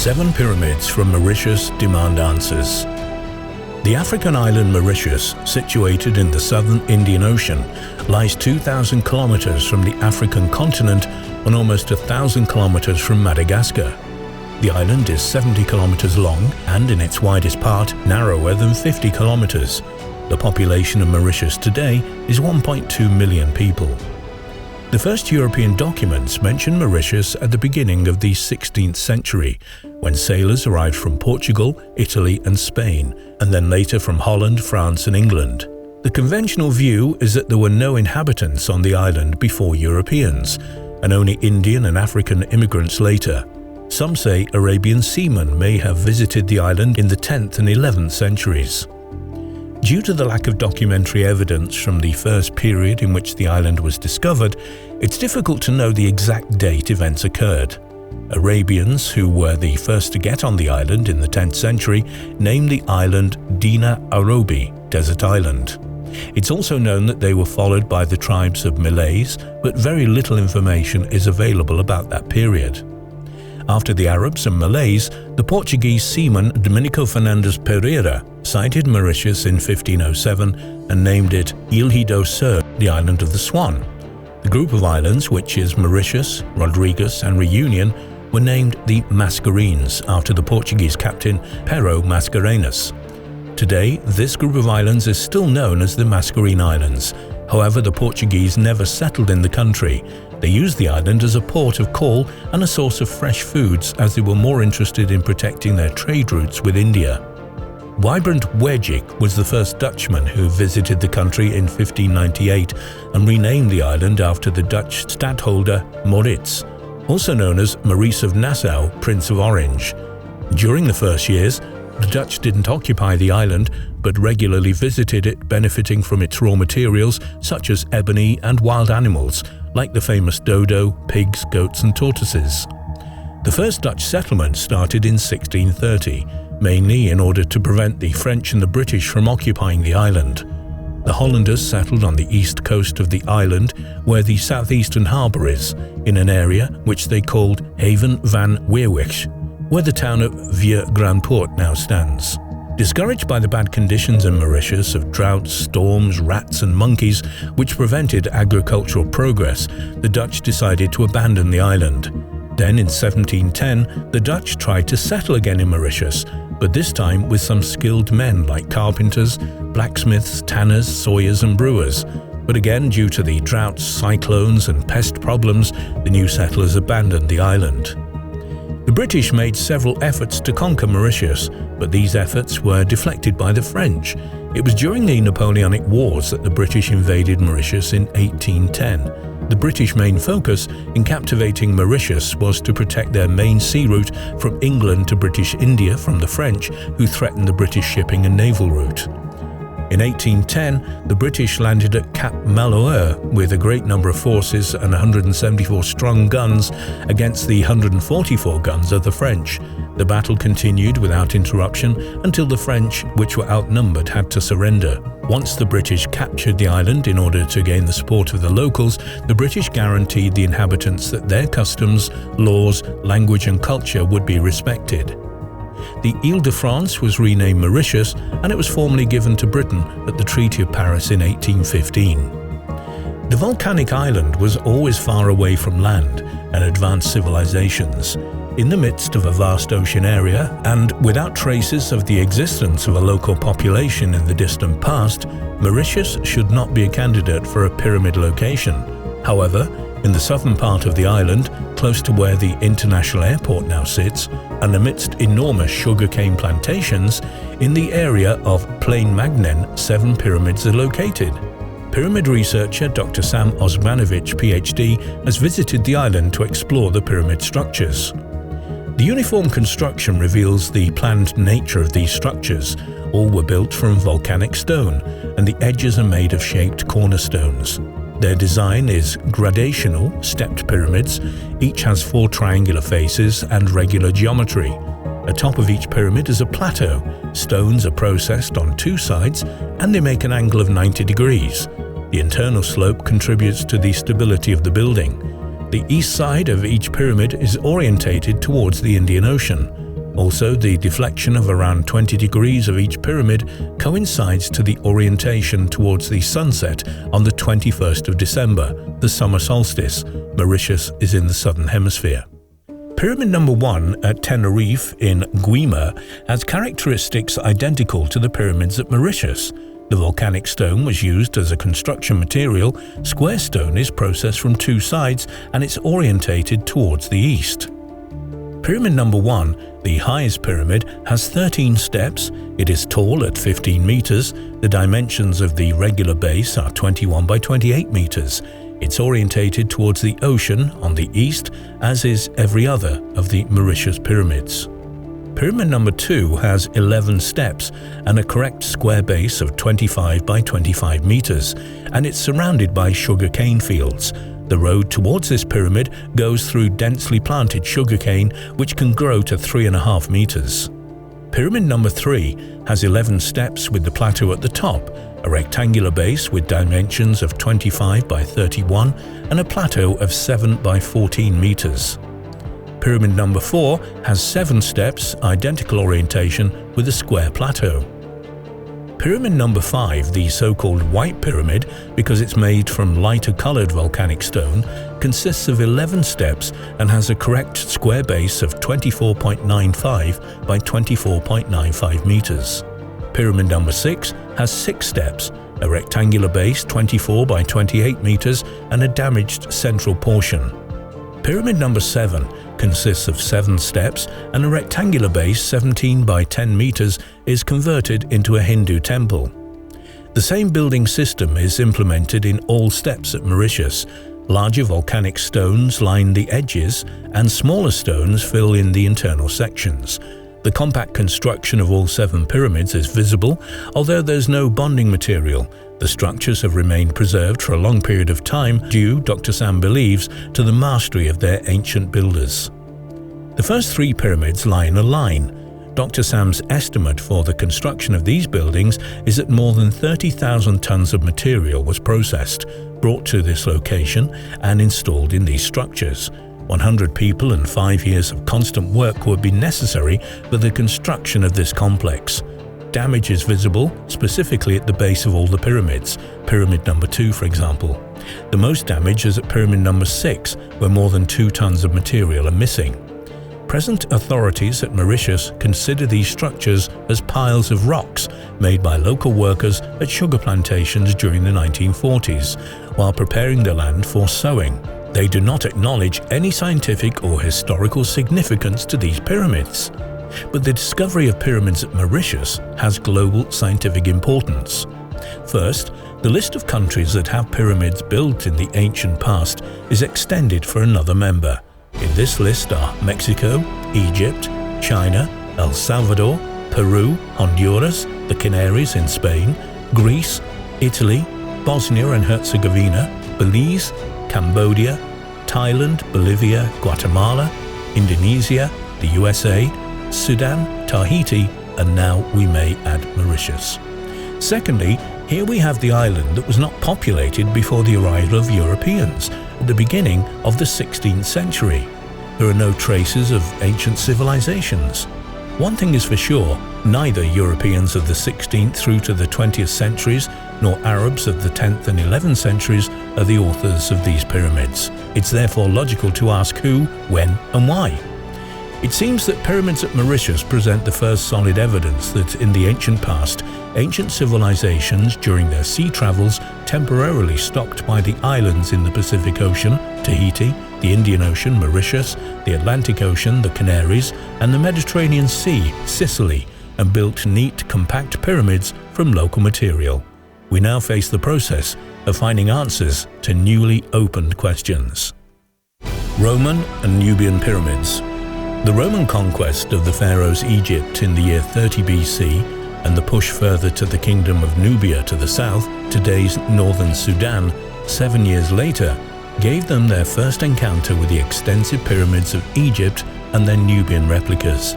7 pyramids from Mauritius demand answers. The African island Mauritius, situated in the southern Indian Ocean, lies 2,000 kilometers from the African continent and almost 1,000 kilometers from Madagascar. The island is 70 kilometers long and, in its widest part, narrower than 50 kilometers. The population of Mauritius today is 1.2 million people. The first European documents mention Mauritius at the beginning of the 16th century, when sailors arrived from Portugal, Italy and Spain, and then later from Holland, France and England. The conventional view is that there were no inhabitants on the island before Europeans, and only Indian and African immigrants later. Some say Arabian seamen may have visited the island in the 10th and 11th centuries. Due to the lack of documentary evidence from the first period in which the island was discovered, it's difficult to know the exact date events occurred. Arabians, who were the first to get on the island in the 10th century, named the island Dina Arobi, Desert Island. It's also known that they were followed by the tribes of Malays, but very little information is available about that period. After the Arabs and Malays, the Portuguese seaman Dominico Fernandes Pereira sighted Mauritius in 1507 and named it Ilha do Sur, the Island of the Swan. The group of islands, which is Mauritius, Rodrigues and Reunion, were named the Mascarenes after the Portuguese captain Pero Mascarenhas. Today, this group of islands is still known as the Mascarene Islands. However, the Portuguese never settled in the country. They used the island as a port of call and a source of fresh foods, as they were more interested in protecting their trade routes with India. Wybrand Wejik was the first Dutchman who visited the country in 1598 and renamed the island after the Dutch stadtholder Maurits, also known as Maurice of Nassau, Prince of Orange. During the first years, the Dutch didn't occupy the island, but regularly visited it, benefiting from its raw materials such as ebony and wild animals, like the famous dodo, pigs, goats and tortoises. The first Dutch settlement started in 1630, mainly in order to prevent the French and the British from occupying the island. The Hollanders settled on the east coast of the island, where the southeastern harbour is, in an area which they called Haven van Weerwich, where the town of Vieux-Grand-Port now stands. Discouraged by the bad conditions in Mauritius of droughts, storms, rats and monkeys, which prevented agricultural progress, the Dutch decided to abandon the island. Then in 1710, the Dutch tried to settle again in Mauritius, but this time with some skilled men like carpenters, blacksmiths, tanners, sawyers and brewers. But again, due to the droughts, cyclones and pest problems, the new settlers abandoned the island. The British made several efforts to conquer Mauritius, but these efforts were deflected by the French. It was during the Napoleonic Wars that the British invaded Mauritius in 1810. The British main focus in captivating Mauritius was to protect their main sea route from England to British India from the French, who threatened the British shipping and naval route. In 1810, the British landed at Cap Malheur with a great number of forces and 174 strong guns against the 144 guns of the French. The battle continued without interruption until the French, which were outnumbered, had to surrender. Once the British captured the island in order to gain the support of the locals, the British guaranteed the inhabitants that their customs, laws, language and culture would be respected. The Ile-de-France was renamed Mauritius, and it was formally given to Britain at the Treaty of Paris in 1815. The volcanic island was always far away from land and advanced civilizations. In the midst of a vast ocean area, and without traces of the existence of a local population in the distant past, Mauritius should not be a candidate for a pyramid location. However, in the southern part of the island, close to where the international airport now sits, and amidst enormous sugarcane plantations, in the area of Plain Magnen, 7 pyramids are located. Pyramid researcher Dr. Sam Osmanovic, PhD, has visited the island to explore the pyramid structures. The uniform construction reveals the planned nature of these structures. All were built from volcanic stone, and the edges are made of shaped cornerstones. Their design is gradational, stepped pyramids. Each has 4 triangular faces and regular geometry. Atop of each pyramid is a plateau. Stones are processed on 2 sides and they make an angle of 90 degrees. The internal slope contributes to the stability of the building. The east side of each pyramid is orientated towards the Indian Ocean. Also, the deflection of around 20 degrees of each pyramid coincides to the orientation towards the sunset on the 21st of December, the summer solstice. Mauritius is in the southern hemisphere. Pyramid number 1 at Tenerife in Guima has characteristics identical to the pyramids at Mauritius. The volcanic stone was used as a construction material, square stone is processed from two sides, and it's orientated towards the east. Pyramid number 1, the highest pyramid, has 13 steps. It is tall at 15 meters. The dimensions of the regular base are 21 by 28 meters. It's orientated towards the ocean on the east, as is every other of the Mauritius pyramids. Pyramid number 2 has 11 steps and a correct square base of 25 by 25 meters, and it's surrounded by sugarcane fields. The road towards this pyramid goes through densely planted sugarcane, which can grow to 3.5 meters. Pyramid number 3 has 11 steps with the plateau at the top, a rectangular base with dimensions of 25 by 31 and a plateau of 7 by 14 meters. Pyramid number 4 has 7 steps, identical orientation with a square plateau. Pyramid number 5, the so-called White Pyramid, because it's made from lighter colored volcanic stone, consists of 11 steps and has a correct square base of 24.95 by 24.95 meters. Pyramid number 6 has 6 steps, a rectangular base 24 by 28 meters and a damaged central portion. Pyramid number 7 consists of 7 steps, and a rectangular base 17 by 10 meters is converted into a Hindu temple. The same building system is implemented in all steps at Mauritius. Larger volcanic stones line the edges, and smaller stones fill in the internal sections. The compact construction of all 7 pyramids is visible, although there's no bonding material. The structures have remained preserved for a long period of time due, Dr. Sam believes, to the mastery of their ancient builders. The first 3 pyramids lie in a line. Dr. Sam's estimate for the construction of these buildings is that more than 30,000 tons of material was processed, brought to this location, and installed in these structures. 100 people and 5 years of constant work would be necessary for the construction of this complex. Damage is visible, specifically at the base of all the pyramids, Pyramid number 2 for example. The most damage is at Pyramid number 6, where more than 2 tons of material are missing. Present authorities at Mauritius consider these structures as piles of rocks made by local workers at sugar plantations during the 1940s, while preparing the land for sowing. They do not acknowledge any scientific or historical significance to these pyramids. But the discovery of pyramids at Mauritius has global scientific importance. First, the list of countries that have pyramids built in the ancient past is extended for another member. In this list are Mexico, Egypt, China, El Salvador, Peru, Honduras, the Canaries in Spain, Greece, Italy, Bosnia and Herzegovina, Belize, Cambodia, Thailand, Bolivia, Guatemala, Indonesia, the USA, Sudan, Tahiti, and now we may add Mauritius. Secondly, here we have the island that was not populated before the arrival of Europeans at the beginning of the 16th century. There are no traces of ancient civilizations. One thing is for sure, neither Europeans of the 16th through to the 20th centuries nor Arabs of the 10th and 11th centuries are the authors of these pyramids. It's therefore logical to ask who, when, and why. It seems that pyramids at Mauritius present the first solid evidence that in the ancient past, ancient civilizations during their sea travels temporarily stopped by the islands in the Pacific Ocean, Tahiti, the Indian Ocean, Mauritius, the Atlantic Ocean, the Canaries, and the Mediterranean Sea, Sicily, and built neat, compact pyramids from local material. We now face the process of finding answers to newly opened questions. Roman and Nubian Pyramids. The Roman conquest of the pharaohs Egypt in the year 30 BC and the push further to the kingdom of Nubia to the south, today's northern Sudan, 7 years later, gave them their first encounter with the extensive pyramids of Egypt and their Nubian replicas.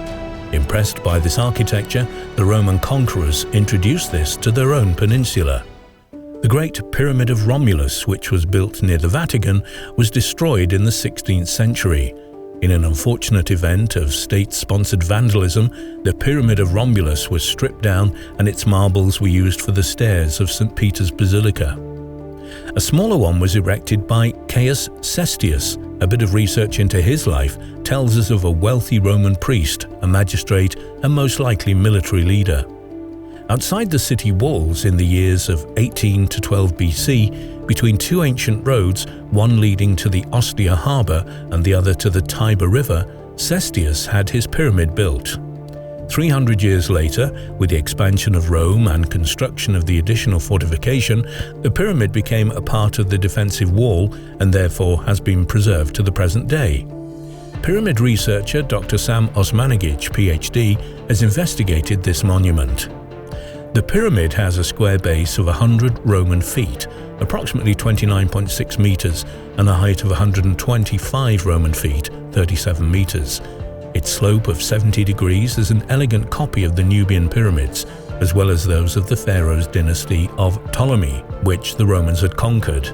Impressed by this architecture, the Roman conquerors introduced this to their own peninsula. The Great Pyramid of Romulus, which was built near the Vatican, was destroyed in the 16th century. In an unfortunate event of state-sponsored vandalism, the Pyramid of Romulus was stripped down and its marbles were used for the stairs of St. Peter's Basilica. A smaller one was erected by Caius Cestius. A bit of research into his life tells us of a wealthy Roman priest, a magistrate, and most likely military leader. Outside the city walls in the years of 18 to 12 BC, between two ancient roads, one leading to the Ostia harbour and the other to the Tiber River, Cestius had his pyramid built. 300 years later, with the expansion of Rome and construction of the additional fortification, the pyramid became a part of the defensive wall and therefore has been preserved to the present day. Pyramid researcher Dr. Sam Osmanagic, PhD, has investigated this monument. The pyramid has a square base of 100 Roman feet, approximately 29.6 meters, and a height of 125 Roman feet, 37 meters. Its slope of 70 degrees is an elegant copy of the Nubian Pyramids, as well as those of the pharaoh's dynasty of Ptolemy, which the Romans had conquered.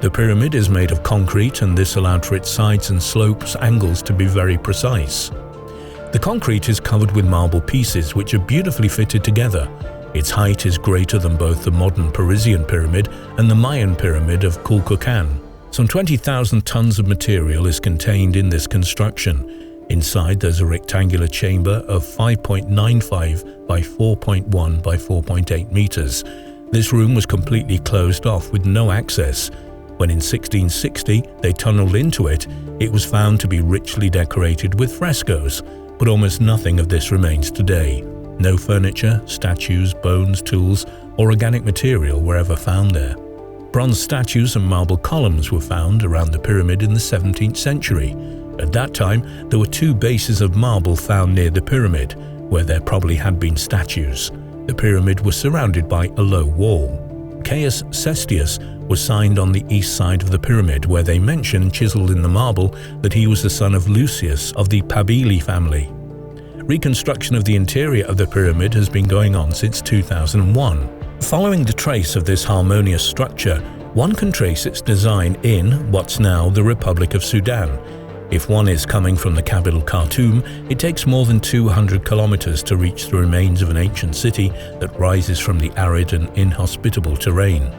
The pyramid is made of concrete, and this allowed for its sides and slopes angles to be very precise. The concrete is covered with marble pieces which are beautifully fitted together. Its height is greater than both the modern Parisian pyramid and the Mayan pyramid of Kukulkan. Some 20,000 tons of material is contained in this construction. Inside there's a rectangular chamber of 5.95 by 4.1 by 4.8 meters. This room was completely closed off with no access. When in 1660 they tunneled into it, it was found to be richly decorated with frescoes, but almost nothing of this remains today. No furniture, statues, bones, tools, or organic material were ever found there. Bronze statues and marble columns were found around the pyramid in the 17th century. At that time, there were two bases of marble found near the pyramid, where there probably had been statues. The pyramid was surrounded by a low wall. Caius Cestius was signed on the east side of the pyramid, where they mention, chiseled in the marble, that he was the son of Lucius of the Pabili family. Reconstruction of the interior of the pyramid has been going on since 2001. Following the trace of this harmonious structure, one can trace its design in what's now the Republic of Sudan. If one is coming from the capital Khartoum, it takes more than 200 kilometers to reach the remains of an ancient city that rises from the arid and inhospitable terrain.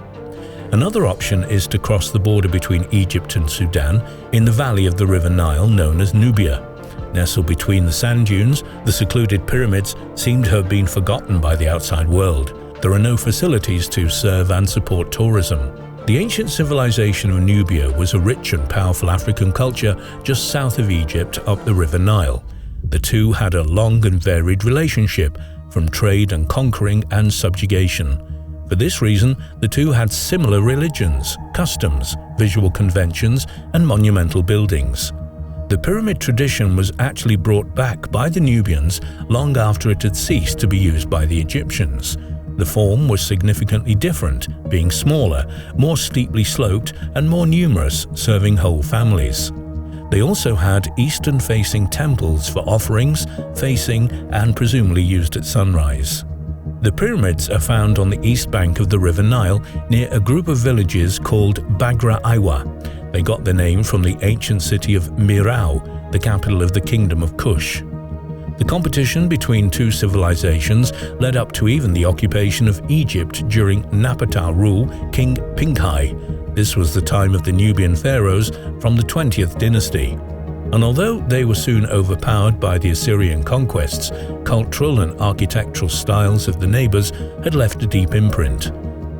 Another option is to cross the border between Egypt and Sudan in the valley of the River Nile known as Nubia. Nestled between the sand dunes, the secluded pyramids seem to have been forgotten by the outside world. There are no facilities to serve and support tourism. The ancient civilization of Nubia was a rich and powerful African culture just south of Egypt up the River Nile. The two had a long and varied relationship, from trade and conquering and subjugation. For this reason, the two had similar religions, customs, visual conventions, and monumental buildings. The pyramid tradition was actually brought back by the Nubians long after it had ceased to be used by the Egyptians. The form was significantly different, being smaller, more steeply sloped, and more numerous, serving whole families. They also had eastern-facing temples for offerings, facing, and presumably used at sunrise. The pyramids are found on the east bank of the River Nile near a group of villages called Bagra Aiwa. They got their name from the ancient city of Mirau, the capital of the Kingdom of Kush. The competition between two civilizations led up to even the occupation of Egypt during Napata rule King Pinkhai. This was the time of the Nubian pharaohs from the 20th dynasty. And although they were soon overpowered by the Assyrian conquests, cultural and architectural styles of the neighbors had left a deep imprint.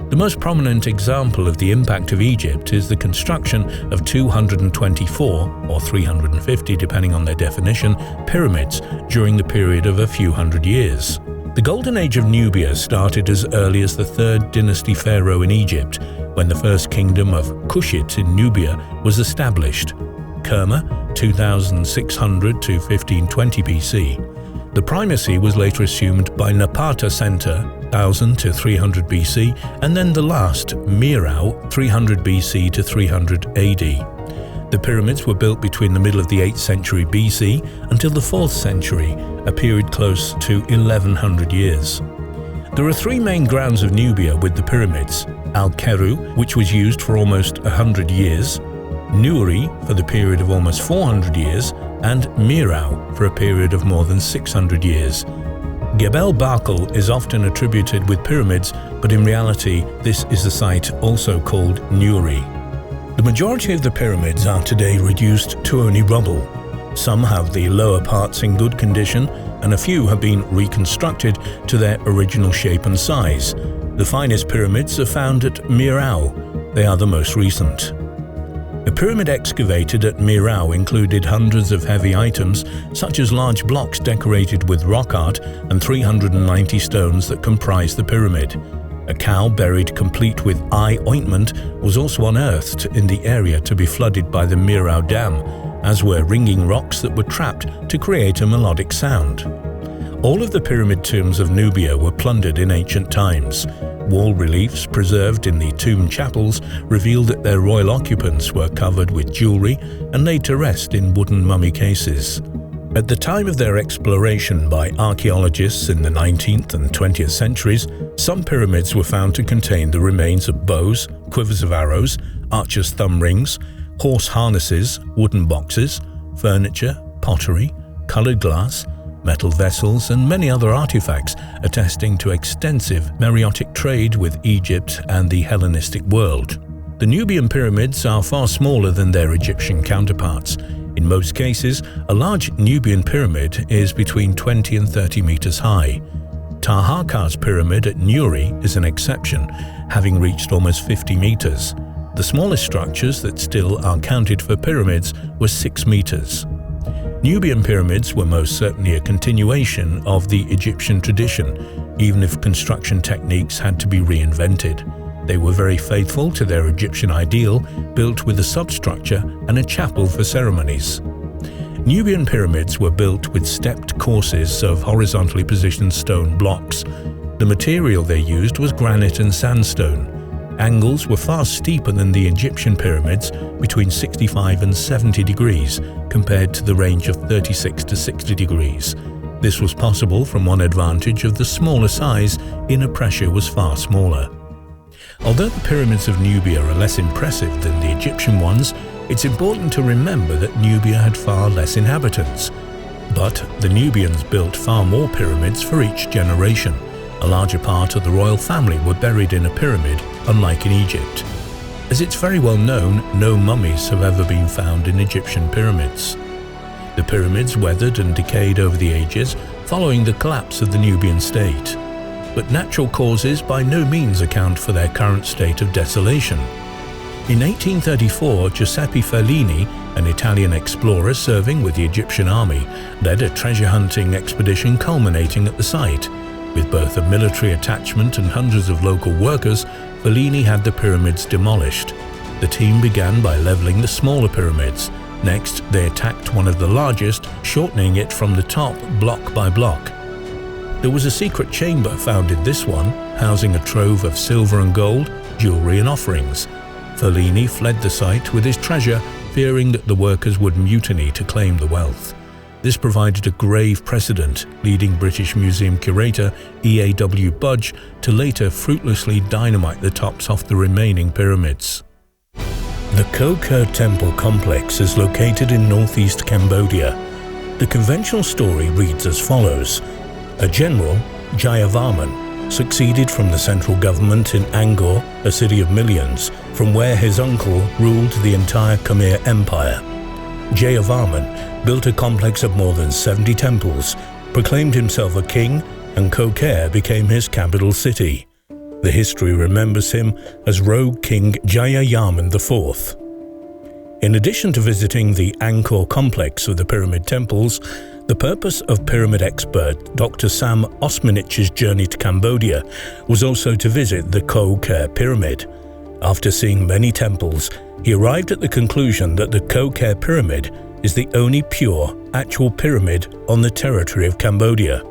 The most prominent example of the impact of Egypt is the construction of 224, or 350 depending on their definition, pyramids during the period of a few hundred years. The Golden Age of Nubia started as early as the 3rd dynasty pharaoh in Egypt, when the first kingdom of Kushite in Nubia was established. Kerma, 2600 to 1520 BC. The primacy was later assumed by Napata Center, 1000 to 300 BC, and then the last, Mirau, 300 BC to 300 AD. The pyramids were built between the middle of the 8th century BC until the 4th century, a period close to 1100 years. There are three main grounds of Nubia with the pyramids: Al-Keru, which was used for almost 100 years, Nuri for the period of almost 400 years, and Mirau for a period of more than 600 years. Gebel Barkal is often attributed with pyramids, but in reality this is a site also called Nuri. The majority of the pyramids are today reduced to only rubble. Some have the lower parts in good condition, and a few have been reconstructed to their original shape and size. The finest pyramids are found at Mirau. They are the most recent. The pyramid excavated at Mirau included hundreds of heavy items, such as large blocks decorated with rock art and 390 stones that comprise the pyramid. A cow buried complete with eye ointment was also unearthed in the area to be flooded by the Mirau Dam, as were ringing rocks that were trapped to create a melodic sound. All of the pyramid tombs of Nubia were plundered in ancient times. Wall reliefs preserved in the tomb chapels revealed that their royal occupants were covered with jewelry and laid to rest in wooden mummy cases. At the time of their exploration by archaeologists in the 19th and 20th centuries, some pyramids were found to contain the remains of bows, quivers of arrows, archers' thumb rings, horse harnesses, wooden boxes, furniture, pottery, colored glass, metal vessels, and many other artifacts attesting to extensive Mauritian trade with Egypt and the Hellenistic world. The Nubian pyramids are far smaller than their Egyptian counterparts. In most cases, a large Nubian pyramid is between 20 and 30 meters high. Taharqa's pyramid at Nuri is an exception, having reached almost 50 meters. The smallest structures that still are counted for pyramids were 6 meters. Nubian pyramids were most certainly a continuation of the Egyptian tradition, even if construction techniques had to be reinvented. They were very faithful to their Egyptian ideal, built with a substructure and a chapel for ceremonies. Nubian pyramids were built with stepped courses of horizontally positioned stone blocks. The material they used was granite and sandstone. Angles were far steeper than the Egyptian pyramids, between 65 and 70 degrees, compared to the range of 36 to 60 degrees. This was possible from one advantage of the smaller size. Inner pressure was far smaller. Although the pyramids of Nubia are less impressive than the Egyptian ones, it's important to remember that Nubia had far less inhabitants. But the Nubians built far more pyramids for each generation. A larger part of the royal family were buried in a pyramid, unlike in Egypt. As it's very well known, no mummies have ever been found in Egyptian pyramids. The pyramids weathered and decayed over the ages, following the collapse of the Nubian state. But natural causes by no means account for their current state of desolation. In 1834, Giuseppe Fellini, an Italian explorer serving with the Egyptian army, led a treasure-hunting expedition culminating at the site. With both a military attachment and hundreds of local workers, Fellini had the pyramids demolished. The team began by leveling the smaller pyramids. Next, they attacked one of the largest, shortening it from the top block by block. There was a secret chamber found in this one, housing a trove of silver and gold, jewelry and offerings. Fellini fled the site with his treasure, fearing that the workers would mutiny to claim the wealth. This provided a grave precedent, leading British Museum curator E.A.W. Budge to later fruitlessly dynamite the tops off the remaining pyramids. The Koh Ker Temple complex is located in northeast Cambodia. The conventional story reads as follows. A general, Jayavarman, succeeded from the central government in Angkor, a city of millions, from where his uncle ruled the entire Khmer Empire. Jayavarman built a complex of more than 70 temples, proclaimed himself a king, and Koh Ker became his capital city. The history remembers him as Rogue King Jayavarman IV. In addition to visiting the Angkor complex of the pyramid temples, the purpose of pyramid expert Dr. Sam Osmanich's journey to Cambodia was also to visit the Koh Ker Pyramid. After seeing many temples, he arrived at the conclusion that the Koh Ker Pyramid is the only pure, actual pyramid on the territory of Cambodia.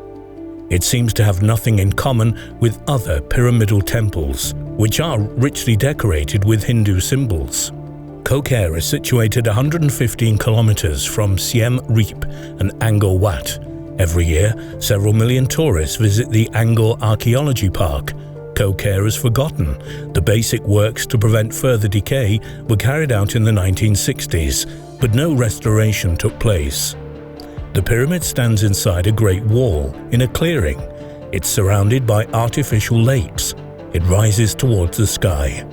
It seems to have nothing in common with other pyramidal temples, which are richly decorated with Hindu symbols. Koh Ker is situated 115 kilometers from Siem Reap and Angkor Wat. Every year, several million tourists visit the Angkor Archaeology Park. Koh Ker is forgotten. The basic works to prevent further decay were carried out in the 1960s. but no restoration took place. The pyramid stands inside a great wall in a clearing. It's surrounded by artificial lakes. It rises towards the sky.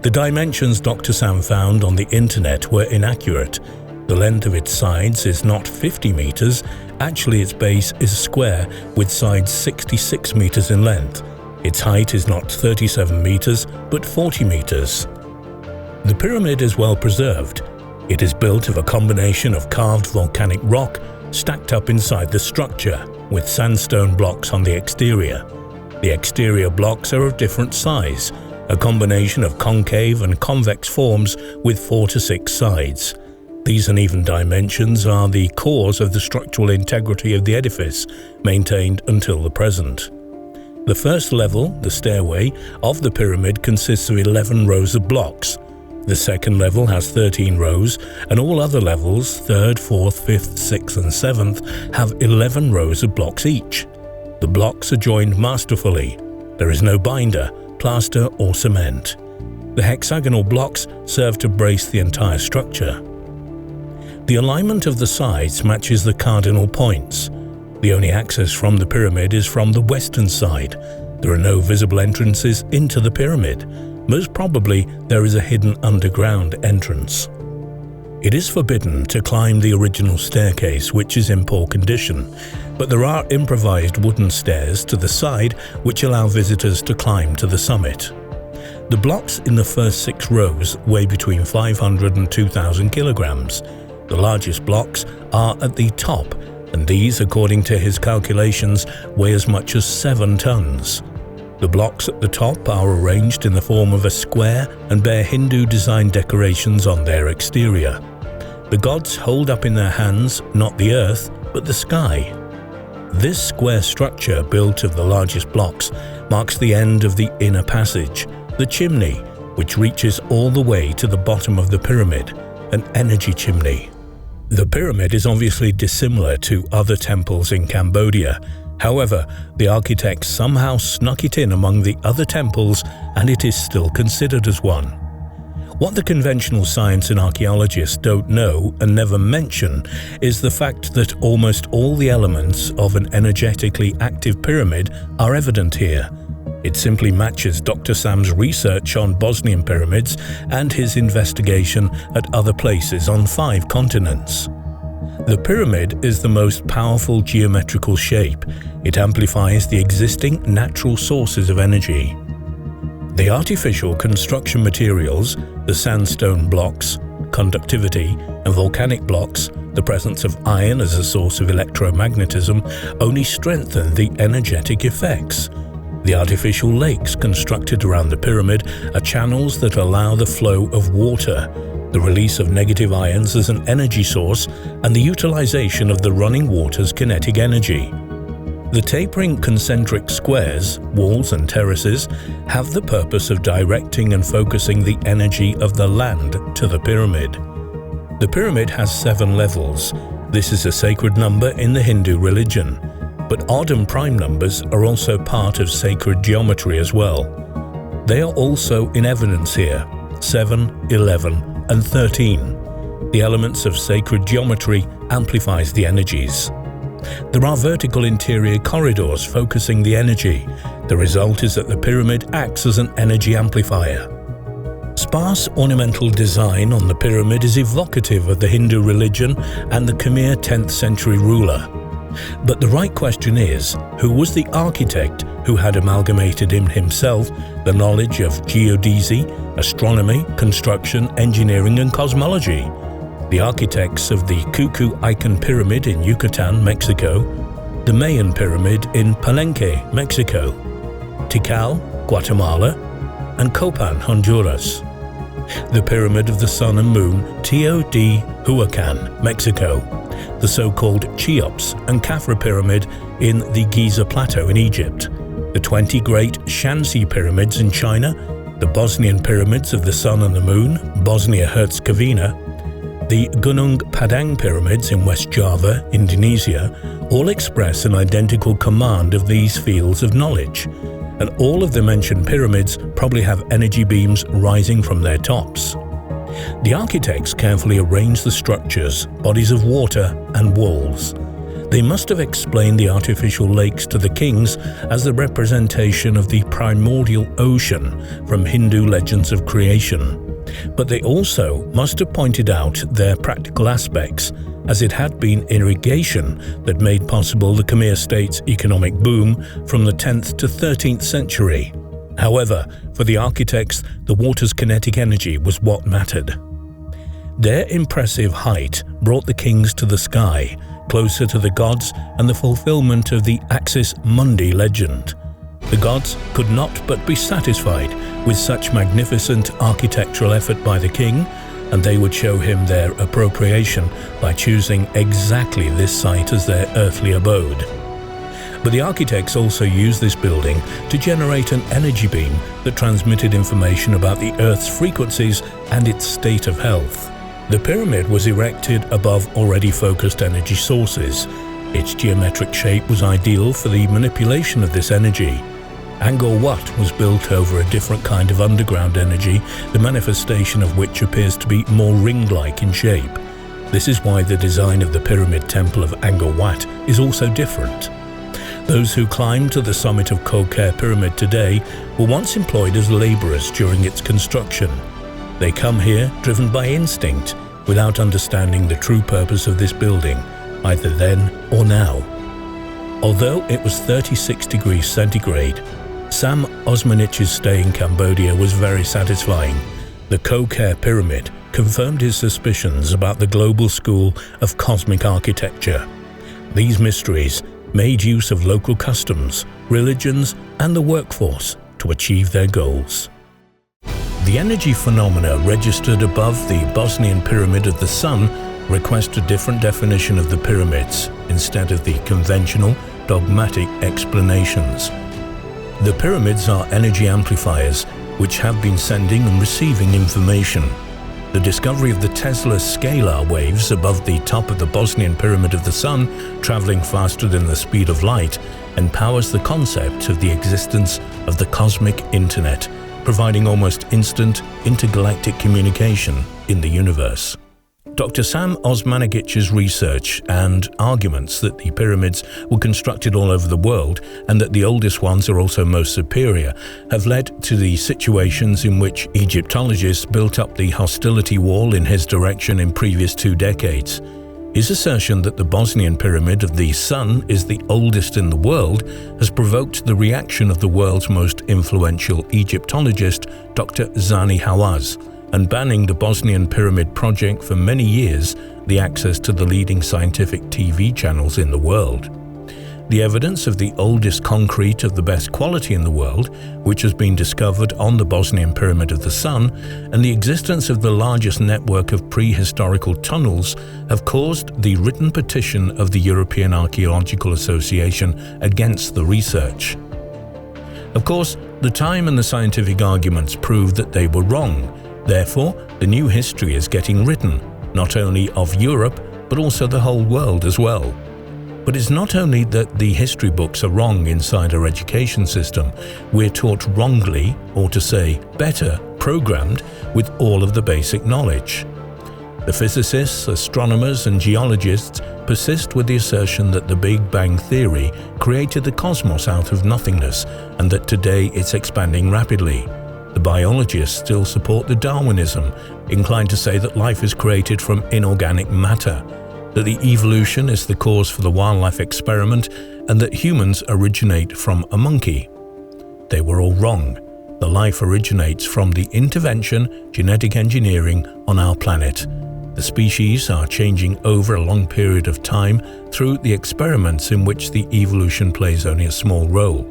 The dimensions Dr. Sam found on the internet were inaccurate. The length of its sides is not 50 meters. Actually, its base is square with sides 66 meters in length. Its height is not 37 meters, but 40 meters. The pyramid is well preserved. It is built of a combination of carved volcanic rock stacked up inside the structure, with sandstone blocks on the exterior. The exterior blocks are of different size, a combination of concave and convex forms with 4 to 6 sides. These uneven dimensions are the cause of the structural integrity of the edifice, maintained until the present. The first level, the stairway, of the pyramid consists of 11 rows of blocks. The second level has 13 rows, and all other levels, 3rd, 4th, 5th, 6th and 7th, have 11 rows of blocks each. The blocks are joined masterfully. There is no binder, plaster or cement. The hexagonal blocks serve to brace the entire structure. The alignment of the sides matches the cardinal points. The only access from the pyramid is from the western side. There are no visible entrances into the pyramid. Most probably, there is a hidden underground entrance. It is forbidden to climb the original staircase, which is in poor condition, but there are improvised wooden stairs to the side which allow visitors to climb to the summit. The blocks in the first 6 rows weigh between 500 and 2,000 kilograms. The largest blocks are at the top, and these, according to his calculations, weigh as much as 7 tons. The blocks at the top are arranged in the form of a square and bear Hindu-designed decorations on their exterior. The gods hold up in their hands not the earth, but the sky. This square structure, built of the largest blocks, marks the end of the inner passage, the chimney, which reaches all the way to the bottom of the pyramid, an energy chimney. The pyramid is obviously dissimilar to other temples in Cambodia. However, the architects somehow snuck it in among the other temples, and it is still considered as one. What the conventional science and archaeologists don't know and never mention is the fact that almost all the elements of an energetically active pyramid are evident here. It simply matches Dr. Sam's research on Bosnian pyramids and his investigation at other places on 5 continents. The pyramid is the most powerful geometrical shape. It amplifies the existing natural sources of energy. The artificial construction materials, the sandstone blocks, conductivity, and volcanic blocks, the presence of iron as a source of electromagnetism, only strengthen the energetic effects. The artificial lakes constructed around the pyramid are channels that allow the flow of water, the release of negative ions as an energy source, and the utilization of the running water's kinetic energy. The tapering concentric squares, walls and terraces have the purpose of directing and focusing the energy of the land to the pyramid. The pyramid has 7 levels. This is a sacred number in the Hindu religion, but odd and prime numbers are also part of sacred geometry as well. They are also in evidence here: 7, 11, and 13. The elements of sacred geometry amplifies the energies. There are vertical interior corridors focusing the energy. The result is that the pyramid acts as an energy amplifier. Sparse ornamental design on the pyramid is evocative of the Hindu religion and the Khmer 10th century ruler. But the right question is, who was the architect who had amalgamated in himself the knowledge of geodesy, astronomy, construction, engineering and cosmology? The architects of the Kuku-Ican Pyramid in Yucatan, Mexico, the Mayan Pyramid in Palenque, Mexico, Tikal, Guatemala, and Copan, Honduras. The Pyramid of the Sun and Moon, Teotihuacan, Mexico, the so-called Cheops and Khafra Pyramid in the Giza Plateau in Egypt, the 20 great Shanxi Pyramids in China, the Bosnian Pyramids of the Sun and the Moon, Bosnia-Herzegovina, the Gunung Padang Pyramids in West Java, Indonesia, all express an identical command of these fields of knowledge, and all of the mentioned pyramids probably have energy beams rising from their tops. The architects carefully arranged the structures, bodies of water, and walls. They must have explained the artificial lakes to the kings as the representation of the primordial ocean from Hindu legends of creation. But they also must have pointed out their practical aspects, as it had been irrigation that made possible the Khmer state's economic boom from the 10th to 13th century. However, for the architects, the water's kinetic energy was what mattered. Their impressive height brought the kings to the sky, closer to the gods and the fulfillment of the Axis Mundi legend. The gods could not but be satisfied with such magnificent architectural effort by the king, and they would show him their appropriation by choosing exactly this site as their earthly abode. But the architects also used this building to generate an energy beam that transmitted information about the Earth's frequencies and its state of health. The pyramid was erected above already focused energy sources. Its geometric shape was ideal for the manipulation of this energy. Angkor Wat was built over a different kind of underground energy, the manifestation of which appears to be more ring-like in shape. This is why the design of the pyramid temple of Angkor Wat is also different. Those who climb to the summit of Koh Ker Pyramid today were once employed as laborers during its construction. They come here driven by instinct, without understanding the true purpose of this building, either then or now. Although it was 36 degrees centigrade, Sam Osmanich's stay in Cambodia was very satisfying. The Koh Ker Pyramid confirmed his suspicions about the global school of cosmic architecture. These mysteries made use of local customs, religions, and the workforce to achieve their goals. The energy phenomena registered above the Bosnian Pyramid of the Sun request a different definition of the pyramids instead of the conventional, dogmatic explanations. The pyramids are energy amplifiers which have been sending and receiving information. The discovery of the Tesla Scalar Waves above the top of the Bosnian Pyramid of the Sun, traveling faster than the speed of light, empowers the concept of the existence of the cosmic internet, providing almost instant intergalactic communication in the universe. Dr. Sam Osmanagich's research and arguments that the pyramids were constructed all over the world and that the oldest ones are also most superior have led to the situations in which Egyptologists built up the hostility wall in his direction in previous 2 decades. His assertion that the Bosnian Pyramid of the Sun is the oldest in the world has provoked the reaction of the world's most influential Egyptologist, Dr. Zani Hawaz, and banning the Bosnian Pyramid project for many years the access to the leading scientific TV channels in the world. The evidence of the oldest concrete of the best quality in the world, which has been discovered on the Bosnian Pyramid of the Sun, and the existence of the largest network of prehistorical tunnels have caused the written petition of the European Archaeological Association against the research. Of course, the time and the scientific arguments prove that they were wrong. Therefore, the new history is getting written, not only of Europe, but also the whole world as well. But it's not only that the history books are wrong inside our education system, we're taught wrongly, or to say better, programmed with all of the basic knowledge. The physicists, astronomers, and geologists persist with the assertion that the Big Bang Theory created the cosmos out of nothingness and that today it's expanding rapidly. The biologists still support the Darwinism, inclined to say that life is created from inorganic matter, that the evolution is the cause for the wildlife experiment, and that humans originate from a monkey. They were all wrong. The life originates from the intervention, genetic engineering on our planet. The species are changing over a long period of time through the experiments in which the evolution plays only a small role.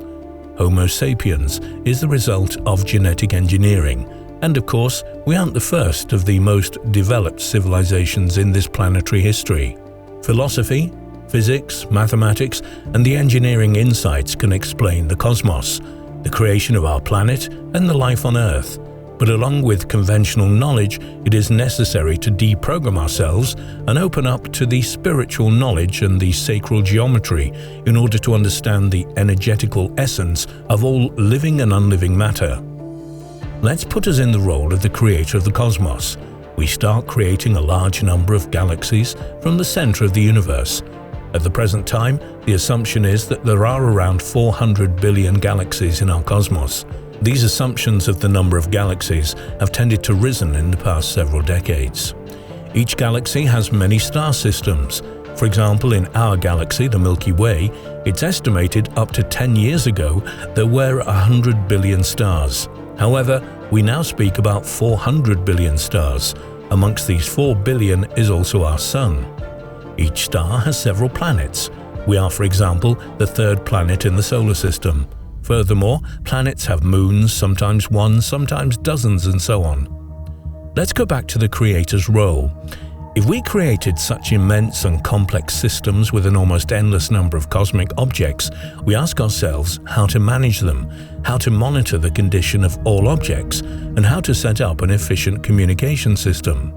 Homo sapiens is the result of genetic engineering, and of course, we aren't the first of the most developed civilizations in this planetary history. Philosophy, physics, mathematics, and the engineering insights can explain the cosmos, the creation of our planet, and the life on Earth. But along with conventional knowledge, it is necessary to deprogram ourselves and open up to the spiritual knowledge and the sacral geometry in order to understand the energetical essence of all living and unliving matter. Let's put us in the role of the creator of the cosmos. we start creating a large number of galaxies from the center of the universe. At the present time, the assumption is that there are around 400 billion galaxies in our cosmos. These assumptions of the number of galaxies have tended to risen in the past several decades. Each galaxy has many star systems. For example, in our galaxy, the Milky Way, it's estimated up to 10 years ago there were 100 billion stars. However, we now speak about 400 billion stars. Amongst these 4 billion is also our Sun. Each star has several planets. We are, for example, the third planet in the solar system. Furthermore, planets have moons, sometimes one, sometimes dozens, and so on. Let's go back to the Creator's role. If we created such immense and complex systems with an almost endless number of cosmic objects, we ask ourselves how to manage them, how to monitor the condition of all objects, and how to set up an efficient communication system.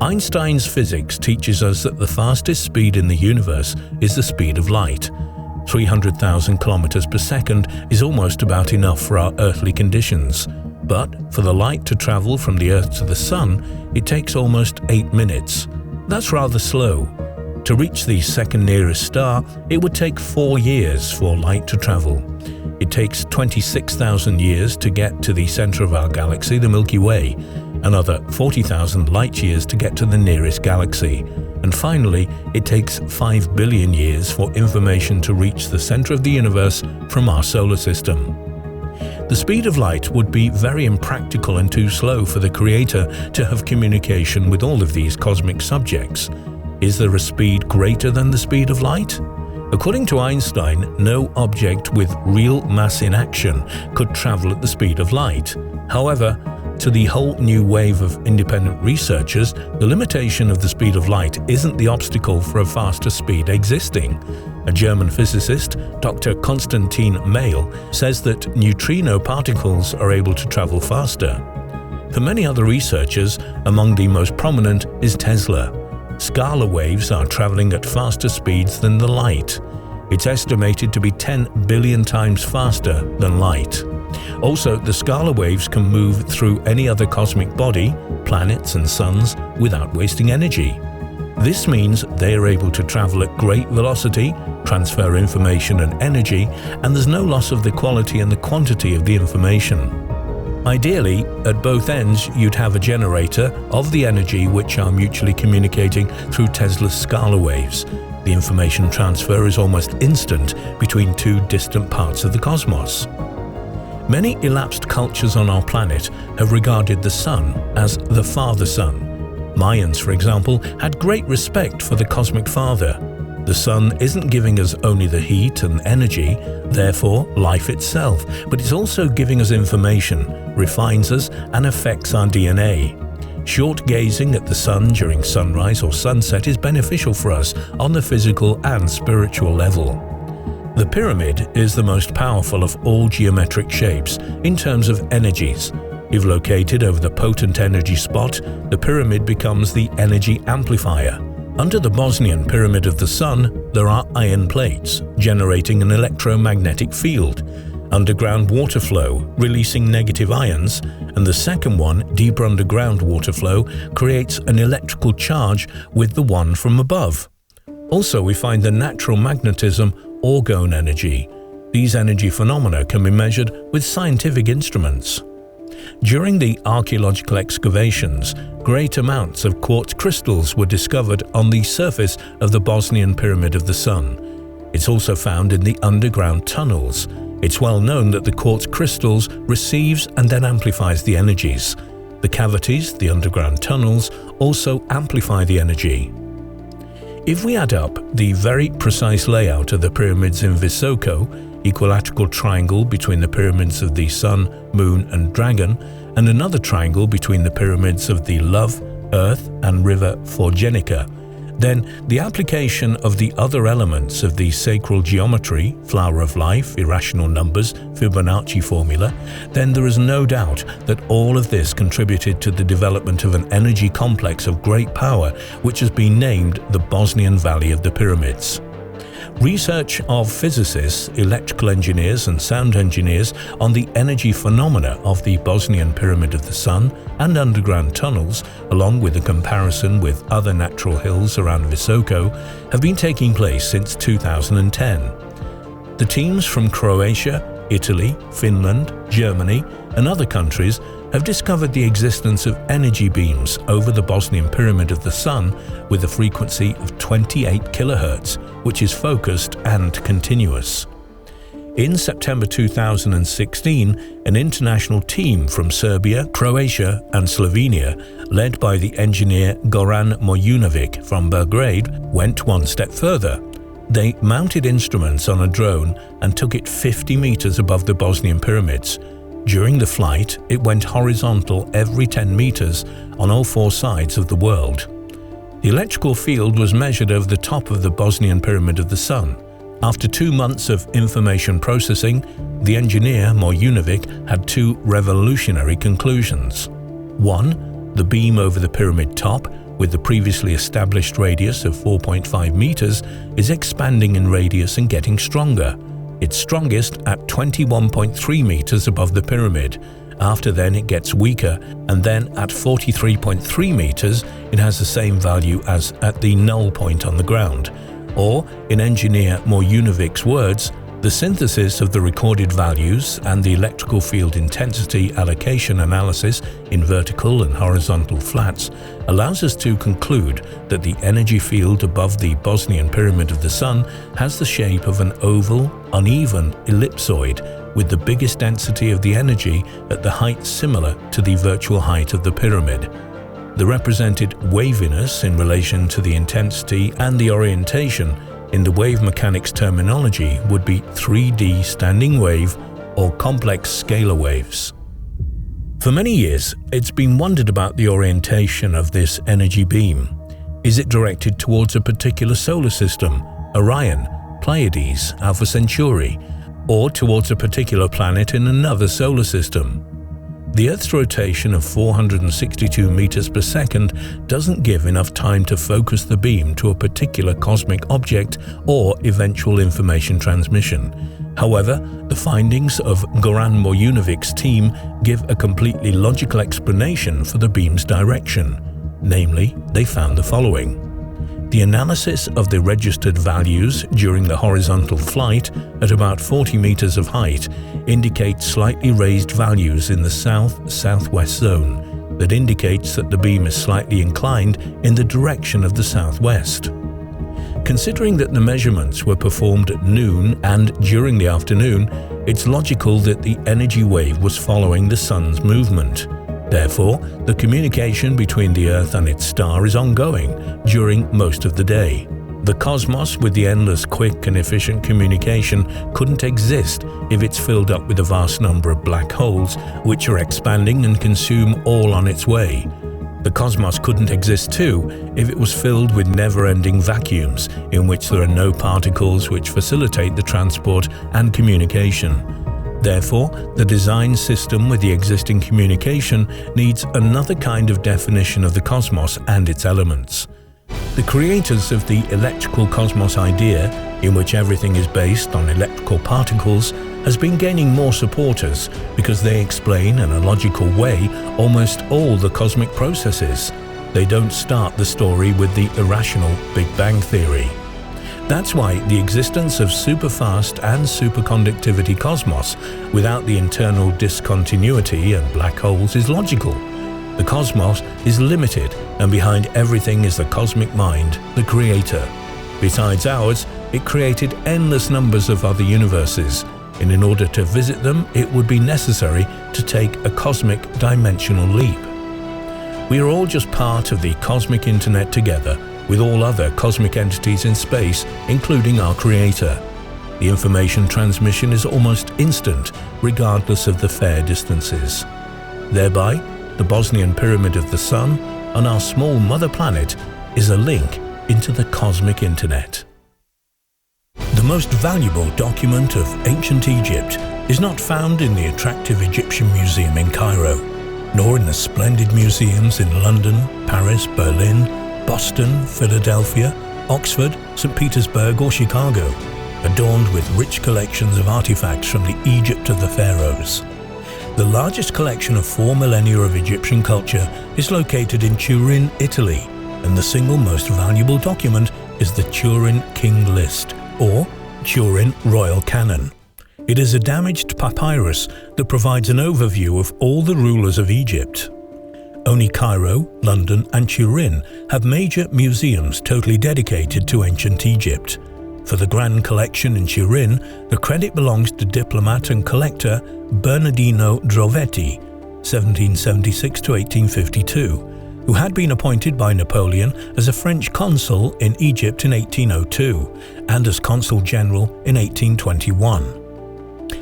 Einstein's physics teaches us that the fastest speed in the universe is the speed of light. 300,000 kilometers per second is almost about enough for our earthly conditions. But for the light to travel from the Earth to the Sun, it takes almost 8 minutes. That's rather slow. To reach the second nearest star, it would take 4 years for light to travel. It takes 26,000 years to get to the center of our galaxy, the Milky Way, another 40,000 light years to get to the nearest galaxy, and finally, it takes 5 billion years for information to reach the center of the universe from our solar system. The speed of light would be very impractical and too slow for the Creator to have communication with all of these cosmic subjects. Is there a speed greater than the speed of light? According to Einstein, no object with real mass in action could travel at the speed of light. However, to the whole new wave of independent researchers, the limitation of the speed of light isn't the obstacle for a faster speed existing. A German physicist, Dr. Konstantin Mail, says that neutrino particles are able to travel faster. For many other researchers, among the most prominent is Tesla. Scalar waves are traveling at faster speeds than the light. It's estimated to be 10 billion times faster than light. Also, the scalar waves can move through any other cosmic body, planets and suns, without wasting energy. This means they are able to travel at great velocity, transfer information and energy, and there's no loss of the quality and the quantity of the information. Ideally, at both ends, you'd have a generator of the energy which are mutually communicating through Tesla's scalar waves. The information transfer is almost instant between two distant parts of the cosmos. Many elapsed cultures on our planet have regarded the Sun as the Father Sun. Mayans, for example, had great respect for the cosmic Father. The Sun isn't giving us only the heat and energy, therefore life itself, but it's also giving us information, refines us, and affects our DNA. Short gazing at the Sun during sunrise or sunset is beneficial for us on the physical and spiritual level. The pyramid is the most powerful of all geometric shapes in terms of energies. If located over the potent energy spot, the pyramid becomes the energy amplifier. Under the Bosnian Pyramid of the Sun, there are iron plates, generating an electromagnetic field, underground water flow, releasing negative ions, and the second one, deeper underground water flow, creates an electrical charge with the one from above. Also, we find the natural magnetism, orgone energy. These energy phenomena can be measured with scientific instruments. During the archaeological excavations, great amounts of quartz crystals were discovered on the surface of the Bosnian Pyramid of the Sun. It's also found in the underground tunnels. It's well known that the quartz crystals receives and then amplifies the energies. The cavities, the underground tunnels, also amplify the energy. If we add up the very precise layout of the pyramids in Visoko, equilateral triangle between the pyramids of the Sun, Moon and Dragon, and another triangle between the pyramids of the Love, Earth and River Forgenica, then the application of the other elements of the sacral geometry, flower of life, irrational numbers, Fibonacci formula, then there is no doubt that all of this contributed to the development of an energy complex of great power which has been named the Bosnian Valley of the Pyramids. Research of physicists, electrical engineers and sound engineers on the energy phenomena of the Bosnian Pyramid of the Sun and underground tunnels, along with a comparison with other natural hills around Visoko, have been taking place since 2010. The teams from Croatia, Italy, Finland, Germany and other countries have discovered the existence of energy beams over the Bosnian Pyramid of the Sun with a frequency of 28 kHz, which is focused and continuous. In September 2016, an international team from Serbia, Croatia and Slovenia, led by the engineer Goran Mojunovic from Belgrade, went one step further. They mounted instruments on a drone and took it 50 meters above the Bosnian pyramids. During the flight, it went horizontal every 10 meters on all four sides of the world. The electrical field was measured over the top of the Bosnian Pyramid of the Sun. After 2 months of information processing, the engineer Mojunovic had two revolutionary conclusions. One, the beam over the pyramid top, with the previously established radius of 4.5 meters, is expanding in radius and getting stronger. It's strongest at 21.3 meters above the pyramid. After then it gets weaker, and then at 43.3 meters it has the same value as at the null point on the ground. Or, in engineer Mojunovic's words, the synthesis of the recorded values and the electrical field intensity allocation analysis in vertical and horizontal flats allows us to conclude that the energy field above the Bosnian Pyramid of the Sun has the shape of an oval, uneven ellipsoid with the biggest density of the energy at the height similar to the virtual height of the pyramid. The represented waviness in relation to the intensity and the orientation in the wave mechanics terminology would be 3D standing wave or complex scalar waves. For many years, it's been wondered about the orientation of this energy beam. Is it directed towards a particular solar system, Orion, Pleiades, Alpha Centauri, or towards a particular planet in another solar system? The Earth's rotation of 462 meters per second doesn't give enough time to focus the beam to a particular cosmic object or eventual information transmission. However, the findings of Goran Mojunovic's team give a completely logical explanation for the beam's direction. Namely, they found the following. The analysis of the registered values during the horizontal flight at about 40 meters of height indicates slightly raised values in the south-southwest zone that indicates that the beam is slightly inclined in the direction of the southwest. Considering that the measurements were performed at noon and during the afternoon, it's logical that the energy wave was following the sun's movement. Therefore, the communication between the Earth and its star is ongoing during most of the day. The cosmos with the endless, quick and efficient communication couldn't exist if it's filled up with a vast number of black holes which are expanding and consume all on its way. The cosmos couldn't exist too if it was filled with never-ending vacuums in which there are no particles which facilitate the transport and communication. Therefore, the design system with the existing communication needs another kind of definition of the cosmos and its elements. The creators of the electrical cosmos idea, in which everything is based on electrical particles, has been gaining more supporters because they explain in a logical way almost all the cosmic processes. They don't start the story with the irrational Big Bang theory. That's why the existence of superfast and superconductivity cosmos without the internal discontinuity and black holes is logical. The cosmos is limited, and behind everything is the cosmic mind, the creator. Besides ours, it created endless numbers of other universes, and in order to visit them, it would be necessary to take a cosmic dimensional leap. We are all just part of the cosmic internet together, with all other cosmic entities in space, including our Creator. The information transmission is almost instant, regardless of the fair distances. Thereby, the Bosnian Pyramid of the Sun, on our small mother planet, is a link into the cosmic internet. The most valuable document of ancient Egypt is not found in the attractive Egyptian Museum in Cairo, nor in the splendid museums in London, Paris, Berlin, Boston, Philadelphia, Oxford, St. Petersburg or Chicago, adorned with rich collections of artifacts from the Egypt of the pharaohs. The largest collection of 4 millennia of Egyptian culture is located in Turin, Italy, and the single most valuable document is the Turin King List, or Turin Royal Canon. It is a damaged papyrus that provides an overview of all the rulers of Egypt. Only Cairo, London and Turin have major museums totally dedicated to ancient Egypt. For the grand collection in Turin, the credit belongs to diplomat and collector Bernardino Drovetti, 1776 to 1852, who had been appointed by Napoleon as a French consul in Egypt in 1802 and as consul general in 1821.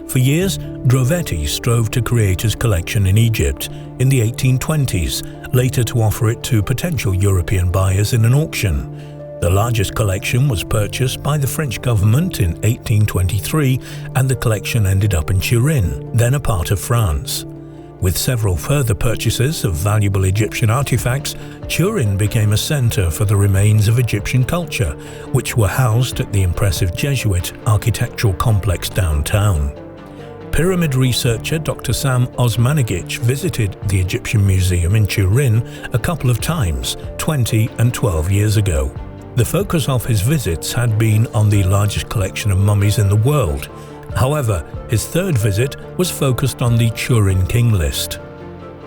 For years, Drovetti strove to create his collection in Egypt in the 1820s, later to offer it to potential European buyers in an auction. The largest collection was purchased by the French government in 1823, and the collection ended up in Turin, then a part of France. With several further purchases of valuable Egyptian artifacts, Turin became a center for the remains of Egyptian culture, which were housed at the impressive Jesuit architectural complex downtown. Pyramid researcher Dr. Sam Osmanagic visited the Egyptian Museum in Turin a couple of times, 20 and 12 years ago. The focus of his visits had been on the largest collection of mummies in the world. However, his third visit was focused on the Turin King List.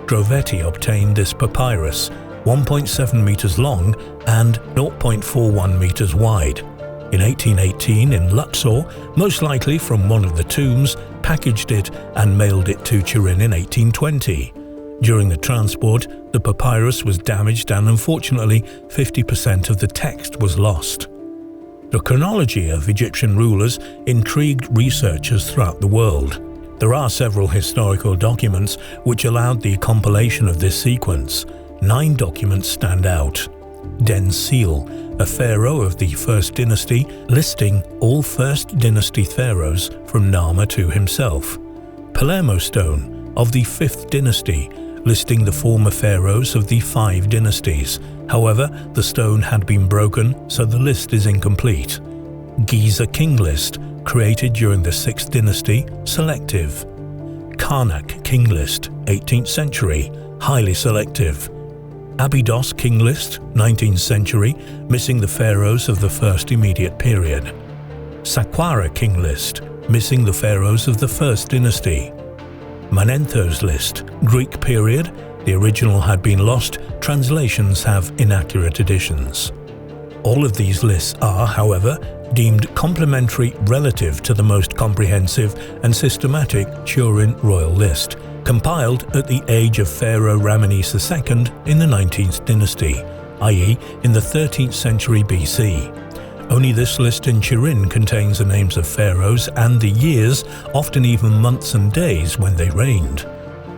Drovetti obtained this papyrus, 1.7 meters long and 0.41 meters wide. In 1818 in Luxor, most likely from one of the tombs, packaged it and mailed it to Turin in 1820. During the transport, the papyrus was damaged and unfortunately 50% of the text was lost. The chronology of Egyptian rulers intrigued researchers throughout the world. There are several historical documents which allowed the compilation of this sequence. 9 documents stand out. Den Seal, a pharaoh of the First Dynasty, listing all First Dynasty pharaohs from Narmer to himself. Palermo Stone of the 5th Dynasty, listing the former pharaohs of the 5 dynasties. However, the stone had been broken, so the list is incomplete. Giza King List, created during the 6th Dynasty, selective. Karnak King List, 18th century, highly selective. Abydos King List, 19th century, missing the pharaohs of the first immediate period. Saqqara King List, missing the pharaohs of the 1st Dynasty. Manetho's List, Greek period, the original had been lost, translations have inaccurate editions. All of these lists are, however, deemed complementary relative to the most comprehensive and systematic Turin Royal List, compiled at the age of Pharaoh Ramesses II in the 19th dynasty, i.e. in the 13th century BC. Only this list in Turin contains the names of pharaohs and the years, often even months and days when they reigned.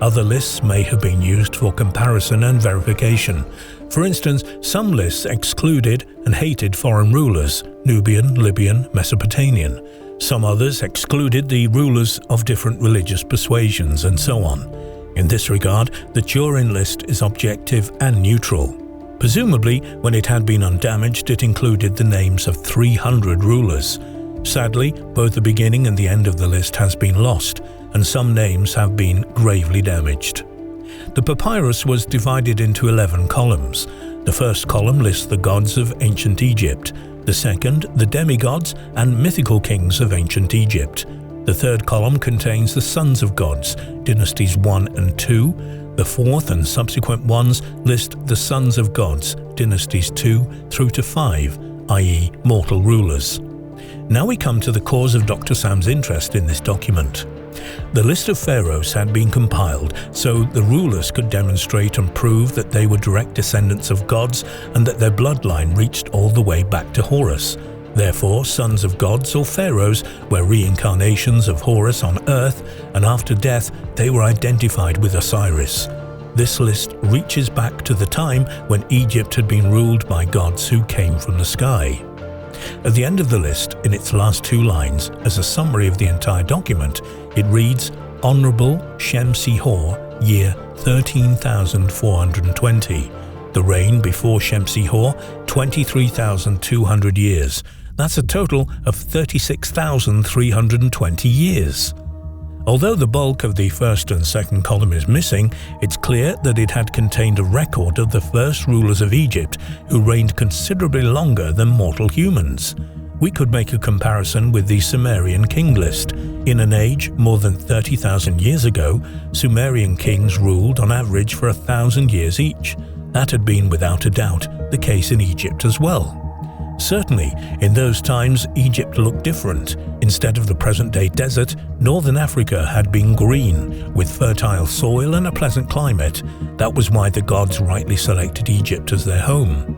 Other lists may have been used for comparison and verification. For instance, some lists excluded and hated foreign rulers, Nubian, Libyan, Mesopotamian. Some others excluded the rulers of different religious persuasions, and so on. In this regard, the Turin list is objective and neutral. Presumably, when it had been undamaged, it included the names of 300 rulers. Sadly, both the beginning and the end of the list has been lost, and some names have been gravely damaged. The papyrus was divided into 11 columns. The first column lists the gods of ancient Egypt, the second, the demigods and mythical kings of ancient Egypt. The third column contains the sons of gods, dynasties 1 and 2. The fourth and subsequent ones list the sons of gods, dynasties 2 through to 5, i.e. mortal rulers. Now we come to the cause of Dr. Sam's interest in this document. The list of pharaohs had been compiled so the rulers could demonstrate and prove that they were direct descendants of gods and that their bloodline reached all the way back to Horus. Therefore, sons of gods or pharaohs were reincarnations of Horus on earth, and after death they were identified with Osiris. This list reaches back to the time when Egypt had been ruled by gods who came from the sky. At the end of the list, in its last 2 lines, as a summary of the entire document, it reads, Honorable Shem-Si-Hor, year 13,420, The reign before Shamsi-Hor, 23,200 years. That's a total of 36,320 years. Although the bulk of the first and second column is missing, it's clear that it had contained a record of the first rulers of Egypt who reigned considerably longer than mortal humans. We could make a comparison with the Sumerian king list. In an age more than 30,000 years ago, Sumerian kings ruled on average for 1,000 years each. That had been without a doubt the case in Egypt as well. Certainly, in those times, Egypt looked different. Instead of the present-day desert, northern Africa had been green, with fertile soil and a pleasant climate. That was why the gods rightly selected Egypt as their home.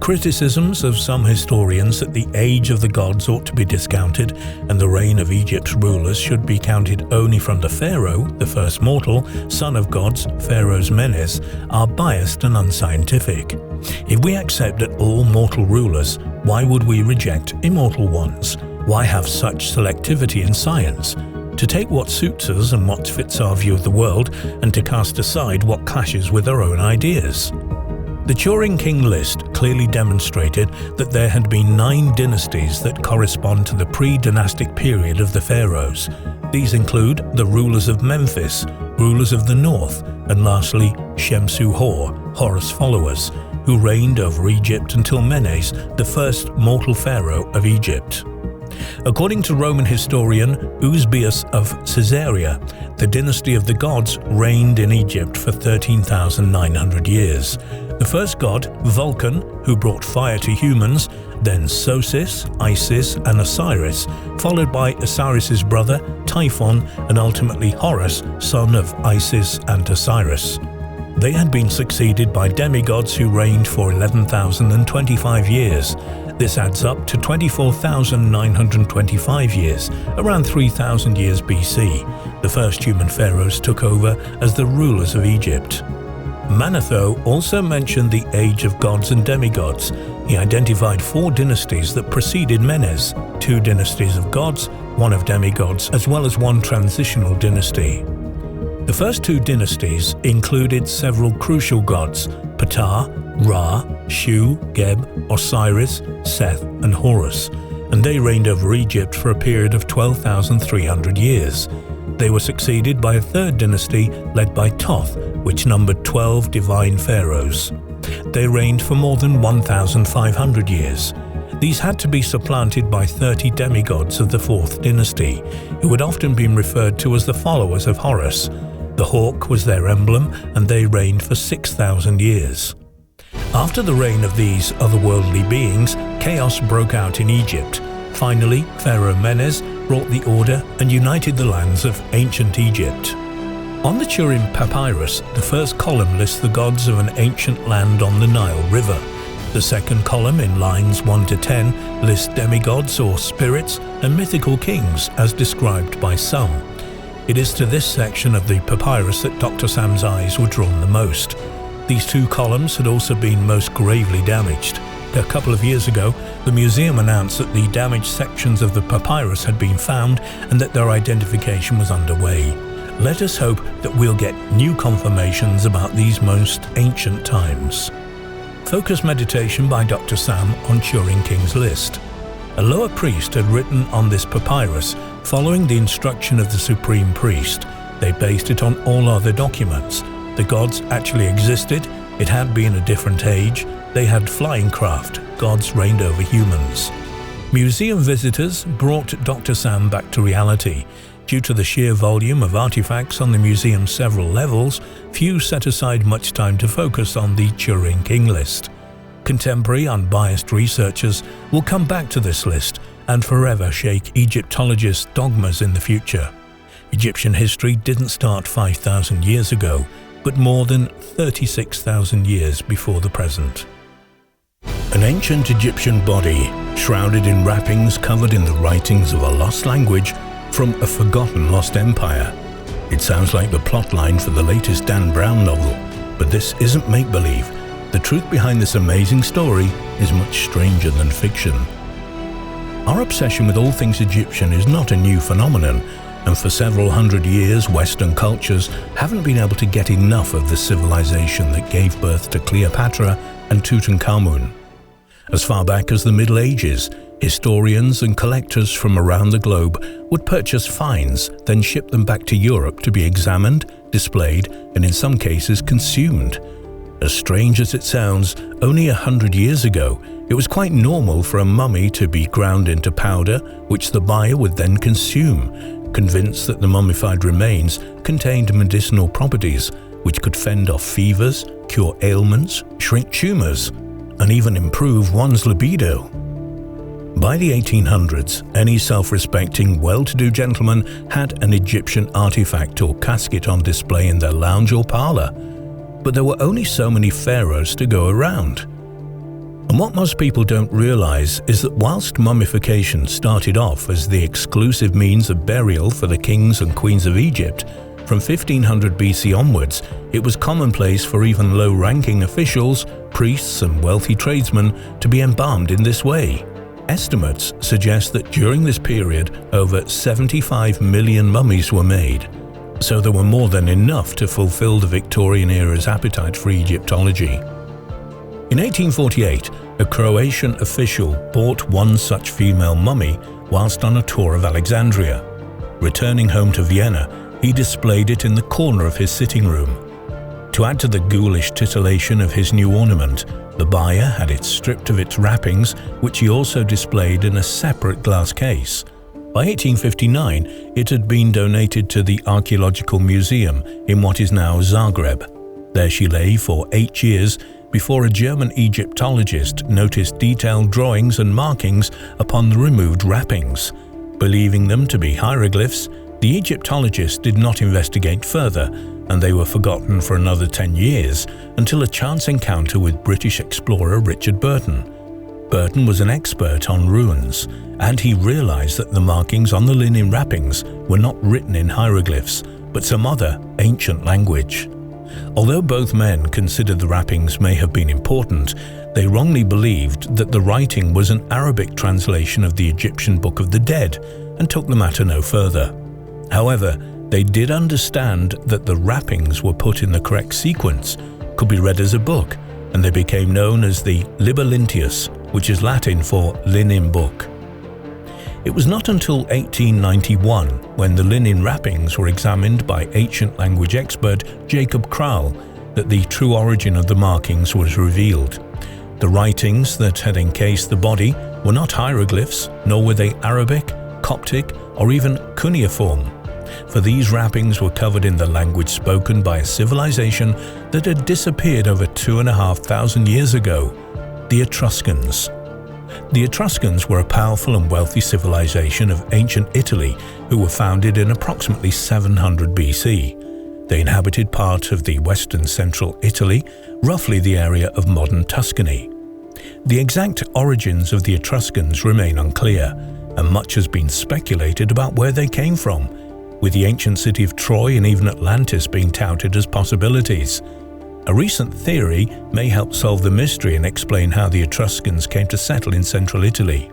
Criticisms of some historians that the age of the gods ought to be discounted and the reign of Egypt's rulers should be counted only from the pharaoh, the first mortal, son of gods, Pharaoh's Menes, are biased and unscientific. If we accept that all mortal rulers, why would we reject immortal ones? Why have such selectivity in science? To take what suits us and what fits our view of the world, and to cast aside what clashes with our own ideas. The Turin king list clearly demonstrated that there had been 9 dynasties that correspond to the pre-dynastic period of the pharaohs. These include the rulers of Memphis, rulers of the north, and lastly Shamsu-Hor, Horus followers, who reigned over Egypt until Menes, the first mortal pharaoh of Egypt. According to Roman historian Eusebius of Caesarea, the dynasty of the gods reigned in Egypt for 13,900 years. The first god, Vulcan, who brought fire to humans, then Sosis, Isis, and Osiris, followed by Osiris's brother, Typhon, and ultimately Horus, son of Isis and Osiris. They had been succeeded by demigods who reigned for 11,025 years. This adds up to 24,925 years, around 3,000 years BC. The first human pharaohs took over as the rulers of Egypt. Manetho also mentioned the age of gods and demigods. He identified 4 dynasties that preceded Menes, 2 dynasties of gods, 1 of demigods, as well as 1 transitional dynasty. The first 2 dynasties included several crucial gods, Ptah, Ra, Shu, Geb, Osiris, Seth, and Horus, and they reigned over Egypt for a period of 12,300 years. They were succeeded by a 3rd dynasty led by Thoth, which numbered 12 divine pharaohs. They reigned for more than 1,500 years. These had to be supplanted by 30 demigods of the 4th dynasty, who had often been referred to as the followers of Horus. The hawk was their emblem, and they reigned for 6,000 years. After the reign of these otherworldly beings, chaos broke out in Egypt. Finally, Pharaoh Menes brought the order and united the lands of ancient Egypt. On the Turin papyrus, the first column lists the gods of an ancient land on the Nile River. The second column, in lines 1 to 10, lists demigods or spirits and mythical kings as described by some. It is to this section of the papyrus that Dr. Sam's eyes were drawn the most. These 2 columns had also been most gravely damaged. A couple of years ago, the museum announced that the damaged sections of the papyrus had been found and that their identification was underway. Let us hope that we'll get new confirmations about these most ancient times. Focus meditation by Dr. Sam on Turin King's list. A lower priest had written on this papyrus following the instruction of the supreme priest. They based it on all other documents. The gods actually existed, it had been a different age, they had flying craft, gods reigned over humans. Museum visitors brought Dr. Sam back to reality. Due to the sheer volume of artifacts on the museum's several levels, few set aside much time to focus on the Turin King list. Contemporary, unbiased researchers will come back to this list and forever shake Egyptologists' dogmas in the future. Egyptian history didn't start 5,000 years ago, but more than 36,000 years before the present. An ancient Egyptian body, shrouded in wrappings covered in the writings of a lost language from a forgotten lost empire. It sounds like the plotline for the latest Dan Brown novel, but this isn't make-believe. The truth behind this amazing story is much stranger than fiction. Our obsession with all things Egyptian is not a new phenomenon. and for several hundred years Western cultures haven't been able to get enough of the civilization that gave birth to Cleopatra and Tutankhamun. As far back as the Middle Ages, historians and collectors from around the globe would purchase finds, then ship them back to Europe to be examined, displayed, and in some cases consumed. As strange as it sounds, only 100 years ago, it was quite normal for a mummy to be ground into powder, which the buyer would then consume, convinced that the mummified remains contained medicinal properties which could fend off fevers, cure ailments, shrink tumors, and even improve one's libido. By the 1800s, any self-respecting, well-to-do gentleman had an Egyptian artifact or casket on display in their lounge or parlor. But there were only so many pharaohs to go around. And what most people don't realize is that whilst mummification started off as the exclusive means of burial for the kings and queens of Egypt, from 1500 BC onwards, it was commonplace for even low-ranking officials, priests and wealthy tradesmen to be embalmed in this way. Estimates suggest that during this period, over 75 million mummies were made. So there were more than enough to fulfill the Victorian era's appetite for Egyptology. In 1848, a Croatian official bought one such female mummy whilst on a tour of Alexandria. Returning home to Vienna, he displayed it in the corner of his sitting room. To add to the ghoulish titillation of his new ornament, the buyer had it stripped of its wrappings, which he also displayed in a separate glass case. By 1859, it had been donated to the Archaeological Museum in what is now Zagreb. There she lay for 8 years before a German Egyptologist noticed detailed drawings and markings upon the removed wrappings. Believing them to be hieroglyphs, the Egyptologist did not investigate further, and they were forgotten for another 10 years until a chance encounter with British explorer Richard Burton. Burton was an expert on runes, and he realized that the markings on the linen wrappings were not written in hieroglyphs, but some other ancient language. Although both men considered the wrappings may have been important, they wrongly believed that the writing was an Arabic translation of the Egyptian Book of the Dead and took the matter no further. However, they did understand that the wrappings were put in the correct sequence, could be read as a book, and they became known as the Liber Linteus, which is Latin for linen book. It was not until 1891, when the linen wrappings were examined by ancient language expert Jacob Krall, that the true origin of the markings was revealed. The writings that had encased the body were not hieroglyphs, nor were they Arabic, Coptic, or even cuneiform, for these wrappings were covered in the language spoken by a civilization that had disappeared over 2,500 years ago, the Etruscans. The Etruscans were a powerful and wealthy civilization of ancient Italy who were founded in approximately 700 BC. They inhabited part of the western central Italy, roughly the area of modern Tuscany. The exact origins of the Etruscans remain unclear, and much has been speculated about where they came from, with the ancient city of Troy and even Atlantis being touted as possibilities. A recent theory may help solve the mystery and explain how the Etruscans came to settle in central Italy.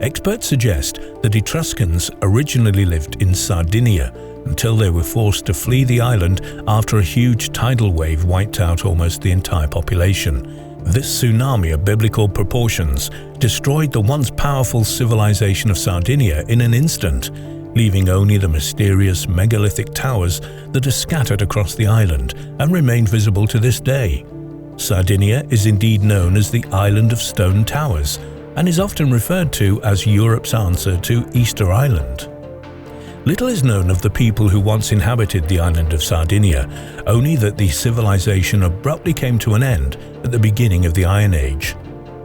Experts suggest that Etruscans originally lived in Sardinia until they were forced to flee the island after a huge tidal wave wiped out almost the entire population. This tsunami of biblical proportions destroyed the once powerful civilization of Sardinia in an instant, leaving only the mysterious megalithic towers that are scattered across the island and remain visible to this day. Sardinia is indeed known as the Island of Stone Towers and is often referred to as Europe's answer to Easter Island. Little is known of the people who once inhabited the island of Sardinia, only that the civilization abruptly came to an end at the beginning of the Iron Age.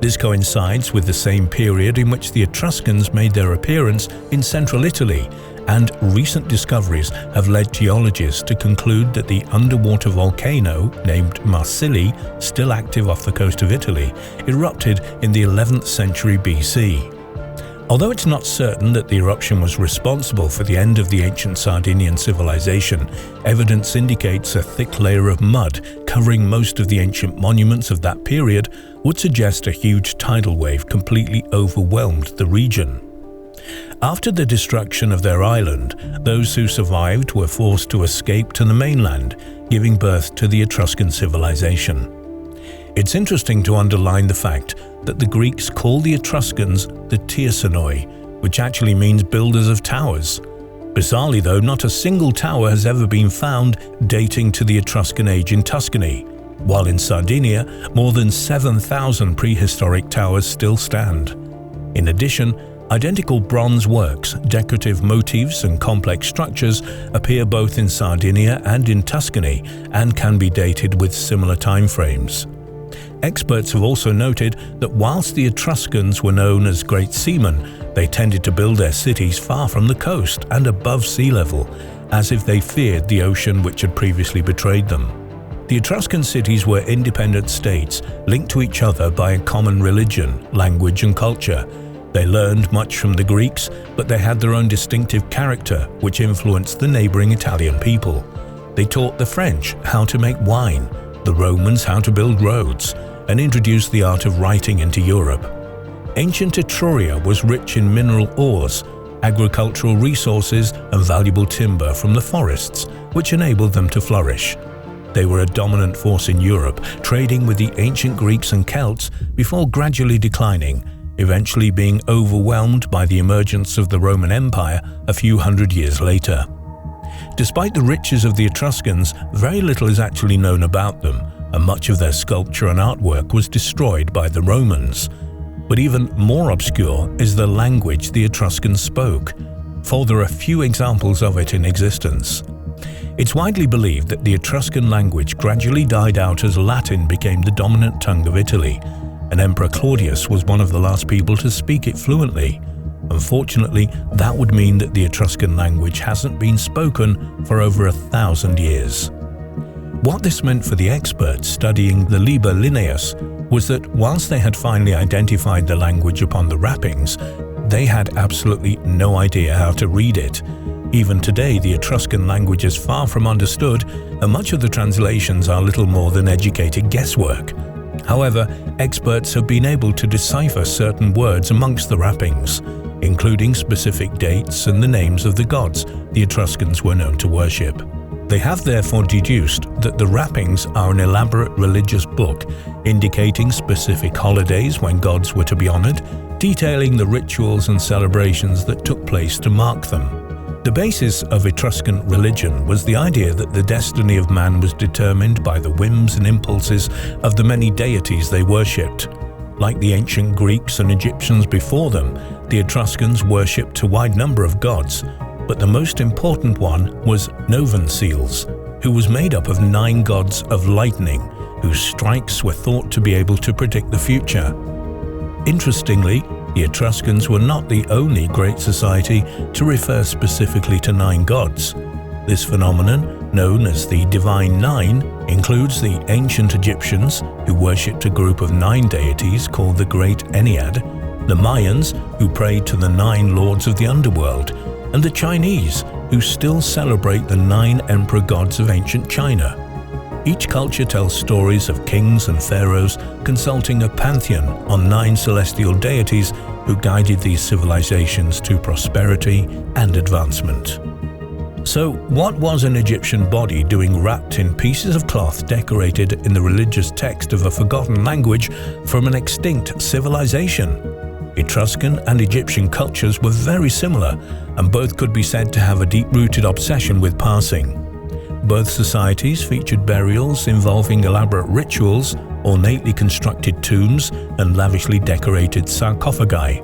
This coincides with the same period in which the Etruscans made their appearance in central Italy, and recent discoveries have led geologists to conclude that the underwater volcano named Marsili, still active off the coast of Italy, erupted in the 11th century BC. Although it's not certain that the eruption was responsible for the end of the ancient Sardinian civilization, evidence indicates a thick layer of mud covering most of the ancient monuments of that period would suggest a huge tidal wave completely overwhelmed the region. After the destruction of their island, those who survived were forced to escape to the mainland, giving birth to the Etruscan civilization. It's interesting to underline the fact that the Greeks call the Etruscans the Tyrsanoi, which actually means builders of towers. Bizarrely though, not a single tower has ever been found dating to the Etruscan age in Tuscany, while in Sardinia, more than 7,000 prehistoric towers still stand. In addition, identical bronze works, decorative motifs and complex structures appear both in Sardinia and in Tuscany and can be dated with similar timeframes. Experts have also noted that whilst the Etruscans were known as great seamen, they tended to build their cities far from the coast and above sea level, as if they feared the ocean which had previously betrayed them. The Etruscan cities were independent states linked to each other by a common religion, language and culture. They learned much from the Greeks, but they had their own distinctive character which influenced the neighbouring Italian people. They taught the French how to make wine, the Romans how to build roads, and introduced the art of writing into Europe. Ancient Etruria was rich in mineral ores, agricultural resources and valuable timber from the forests, which enabled them to flourish. They were a dominant force in Europe, trading with the ancient Greeks and Celts before gradually declining, eventually being overwhelmed by the emergence of the Roman Empire a few hundred years later. Despite the riches of the Etruscans, very little is actually known about them, and much of their sculpture and artwork was destroyed by the Romans. But even more obscure is the language the Etruscans spoke, for there are few examples of it in existence. It's widely believed that the Etruscan language gradually died out as Latin became the dominant tongue of Italy, and Emperor Claudius was one of the last people to speak it fluently. Unfortunately, that would mean that the Etruscan language hasn't been spoken for over 1,000 years. What this meant for the experts studying the Liber Lineus was that whilst they had finally identified the language upon the wrappings, they had absolutely no idea how to read it. Even today, the Etruscan language is far from understood, and much of the translations are little more than educated guesswork. However, experts have been able to decipher certain words amongst the wrappings, including specific dates and the names of the gods the Etruscans were known to worship. They have therefore deduced that the wrappings are an elaborate religious book indicating specific holidays when gods were to be honored, detailing the rituals and celebrations that took place to mark them. The basis of Etruscan religion was the idea that the destiny of man was determined by the whims and impulses of the many deities they worshipped. Like the ancient Greeks and Egyptians before them, the Etruscans worshipped a wide number of gods, but the most important one was Novan Seals, who was made up of 9 gods of lightning, whose strikes were thought to be able to predict the future. Interestingly, the Etruscans were not the only great society to refer specifically to 9 gods. This phenomenon, known as the Divine Nine, includes the ancient Egyptians, who worshipped a group of 9 deities called the Great Ennead, the Mayans, who prayed to the 9 lords of the underworld, and the Chinese, who still celebrate the 9 emperor gods of ancient China. Each culture tells stories of kings and pharaohs consulting a pantheon on 9 celestial deities who guided these civilizations to prosperity and advancement. So, what was an Egyptian body doing wrapped in pieces of cloth decorated in the religious text of a forgotten language from an extinct civilization? Etruscan and Egyptian cultures were very similar, and both could be said to have a deep-rooted obsession with passing. Both societies featured burials involving elaborate rituals, ornately constructed tombs, and lavishly decorated sarcophagi.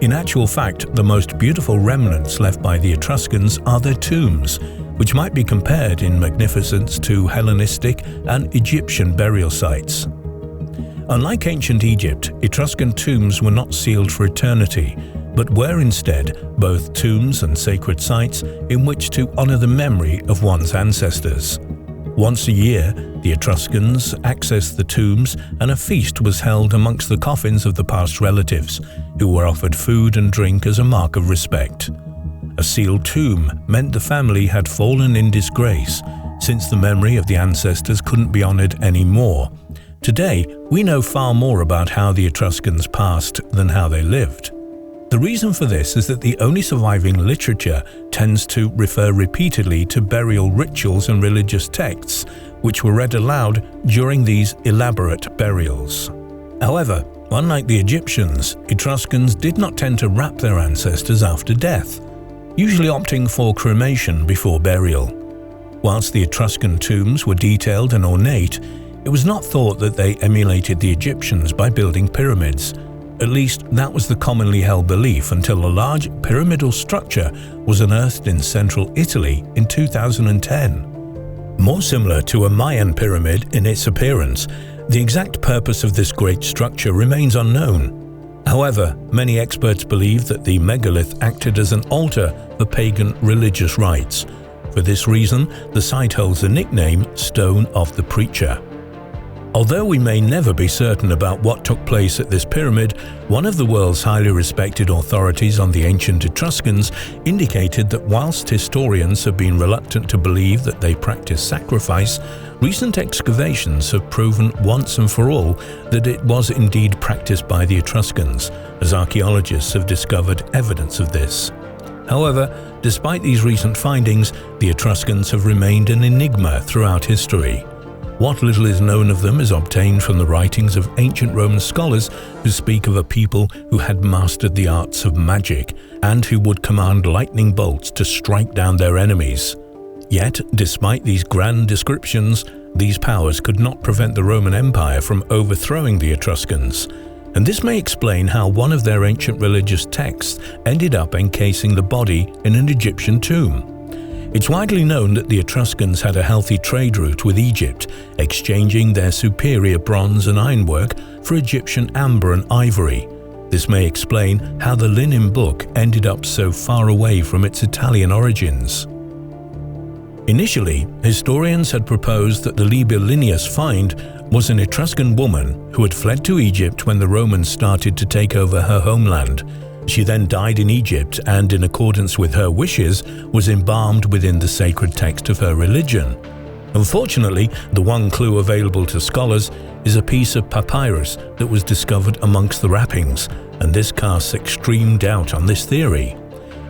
In actual fact, the most beautiful remnants left by the Etruscans are their tombs, which might be compared in magnificence to Hellenistic and Egyptian burial sites. Unlike ancient Egypt, Etruscan tombs were not sealed for eternity, but were instead both tombs and sacred sites in which to honor the memory of one's ancestors. Once a year, the Etruscans accessed the tombs, and a feast was held amongst the coffins of the past relatives, who were offered food and drink as a mark of respect. A sealed tomb meant the family had fallen in disgrace, since the memory of the ancestors couldn't be honored anymore. Today, we know far more about how the Etruscans passed than how they lived. The reason for this is that the only surviving literature tends to refer repeatedly to burial rituals and religious texts, which were read aloud during these elaborate burials. However, unlike the Egyptians, Etruscans did not tend to wrap their ancestors after death, usually opting for cremation before burial. Whilst the Etruscan tombs were detailed and ornate, it was not thought that they emulated the Egyptians by building pyramids. At least that was the commonly held belief until a large pyramidal structure was unearthed in central Italy in 2010. More similar to a Mayan pyramid in its appearance, the exact purpose of this great structure remains unknown. However, many experts believe that the megalith acted as an altar for pagan religious rites. For this reason, the site holds the nickname Stone of the Preacher. Although we may never be certain about what took place at this pyramid, one of the world's highly respected authorities on the ancient Etruscans indicated that whilst historians have been reluctant to believe that they practiced sacrifice, recent excavations have proven once and for all that it was indeed practiced by the Etruscans, as archaeologists have discovered evidence of this. However, despite these recent findings, the Etruscans have remained an enigma throughout history. What little is known of them is obtained from the writings of ancient Roman scholars who speak of a people who had mastered the arts of magic and who would command lightning bolts to strike down their enemies. Yet, despite these grand descriptions, these powers could not prevent the Roman Empire from overthrowing the Etruscans. And this may explain how one of their ancient religious texts ended up encasing the body in an Egyptian tomb. It's widely known that the Etruscans had a healthy trade route with Egypt, exchanging their superior bronze and ironwork for Egyptian amber and ivory. This may explain how the Linen Book ended up so far away from its Italian origins. Initially, historians had proposed that the Liber Lineus find was an Etruscan woman who had fled to Egypt when the Romans started to take over her homeland. She then died in Egypt and, in accordance with her wishes, was embalmed within the sacred text of her religion. Unfortunately, the one clue available to scholars is a piece of papyrus that was discovered amongst the wrappings, and this casts extreme doubt on this theory.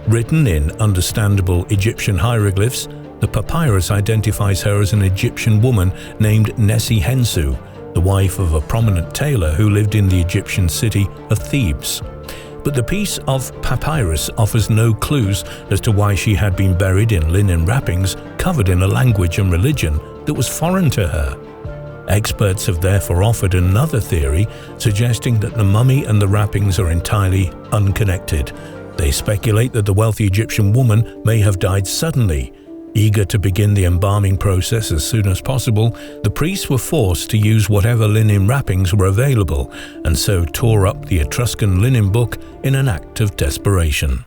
Written in understandable Egyptian hieroglyphs, the papyrus identifies her as an Egyptian woman named Nessie Hensu, the wife of a prominent tailor who lived in the Egyptian city of Thebes. But the piece of papyrus offers no clues as to why she had been buried in linen wrappings covered in a language and religion that was foreign to her. Experts have therefore offered another theory, suggesting that the mummy and the wrappings are entirely unconnected. They speculate that the wealthy Egyptian woman may have died suddenly. Eager to begin the embalming process as soon as possible, the priests were forced to use whatever linen wrappings were available, and so tore up the Etruscan Linen Book in an act of desperation.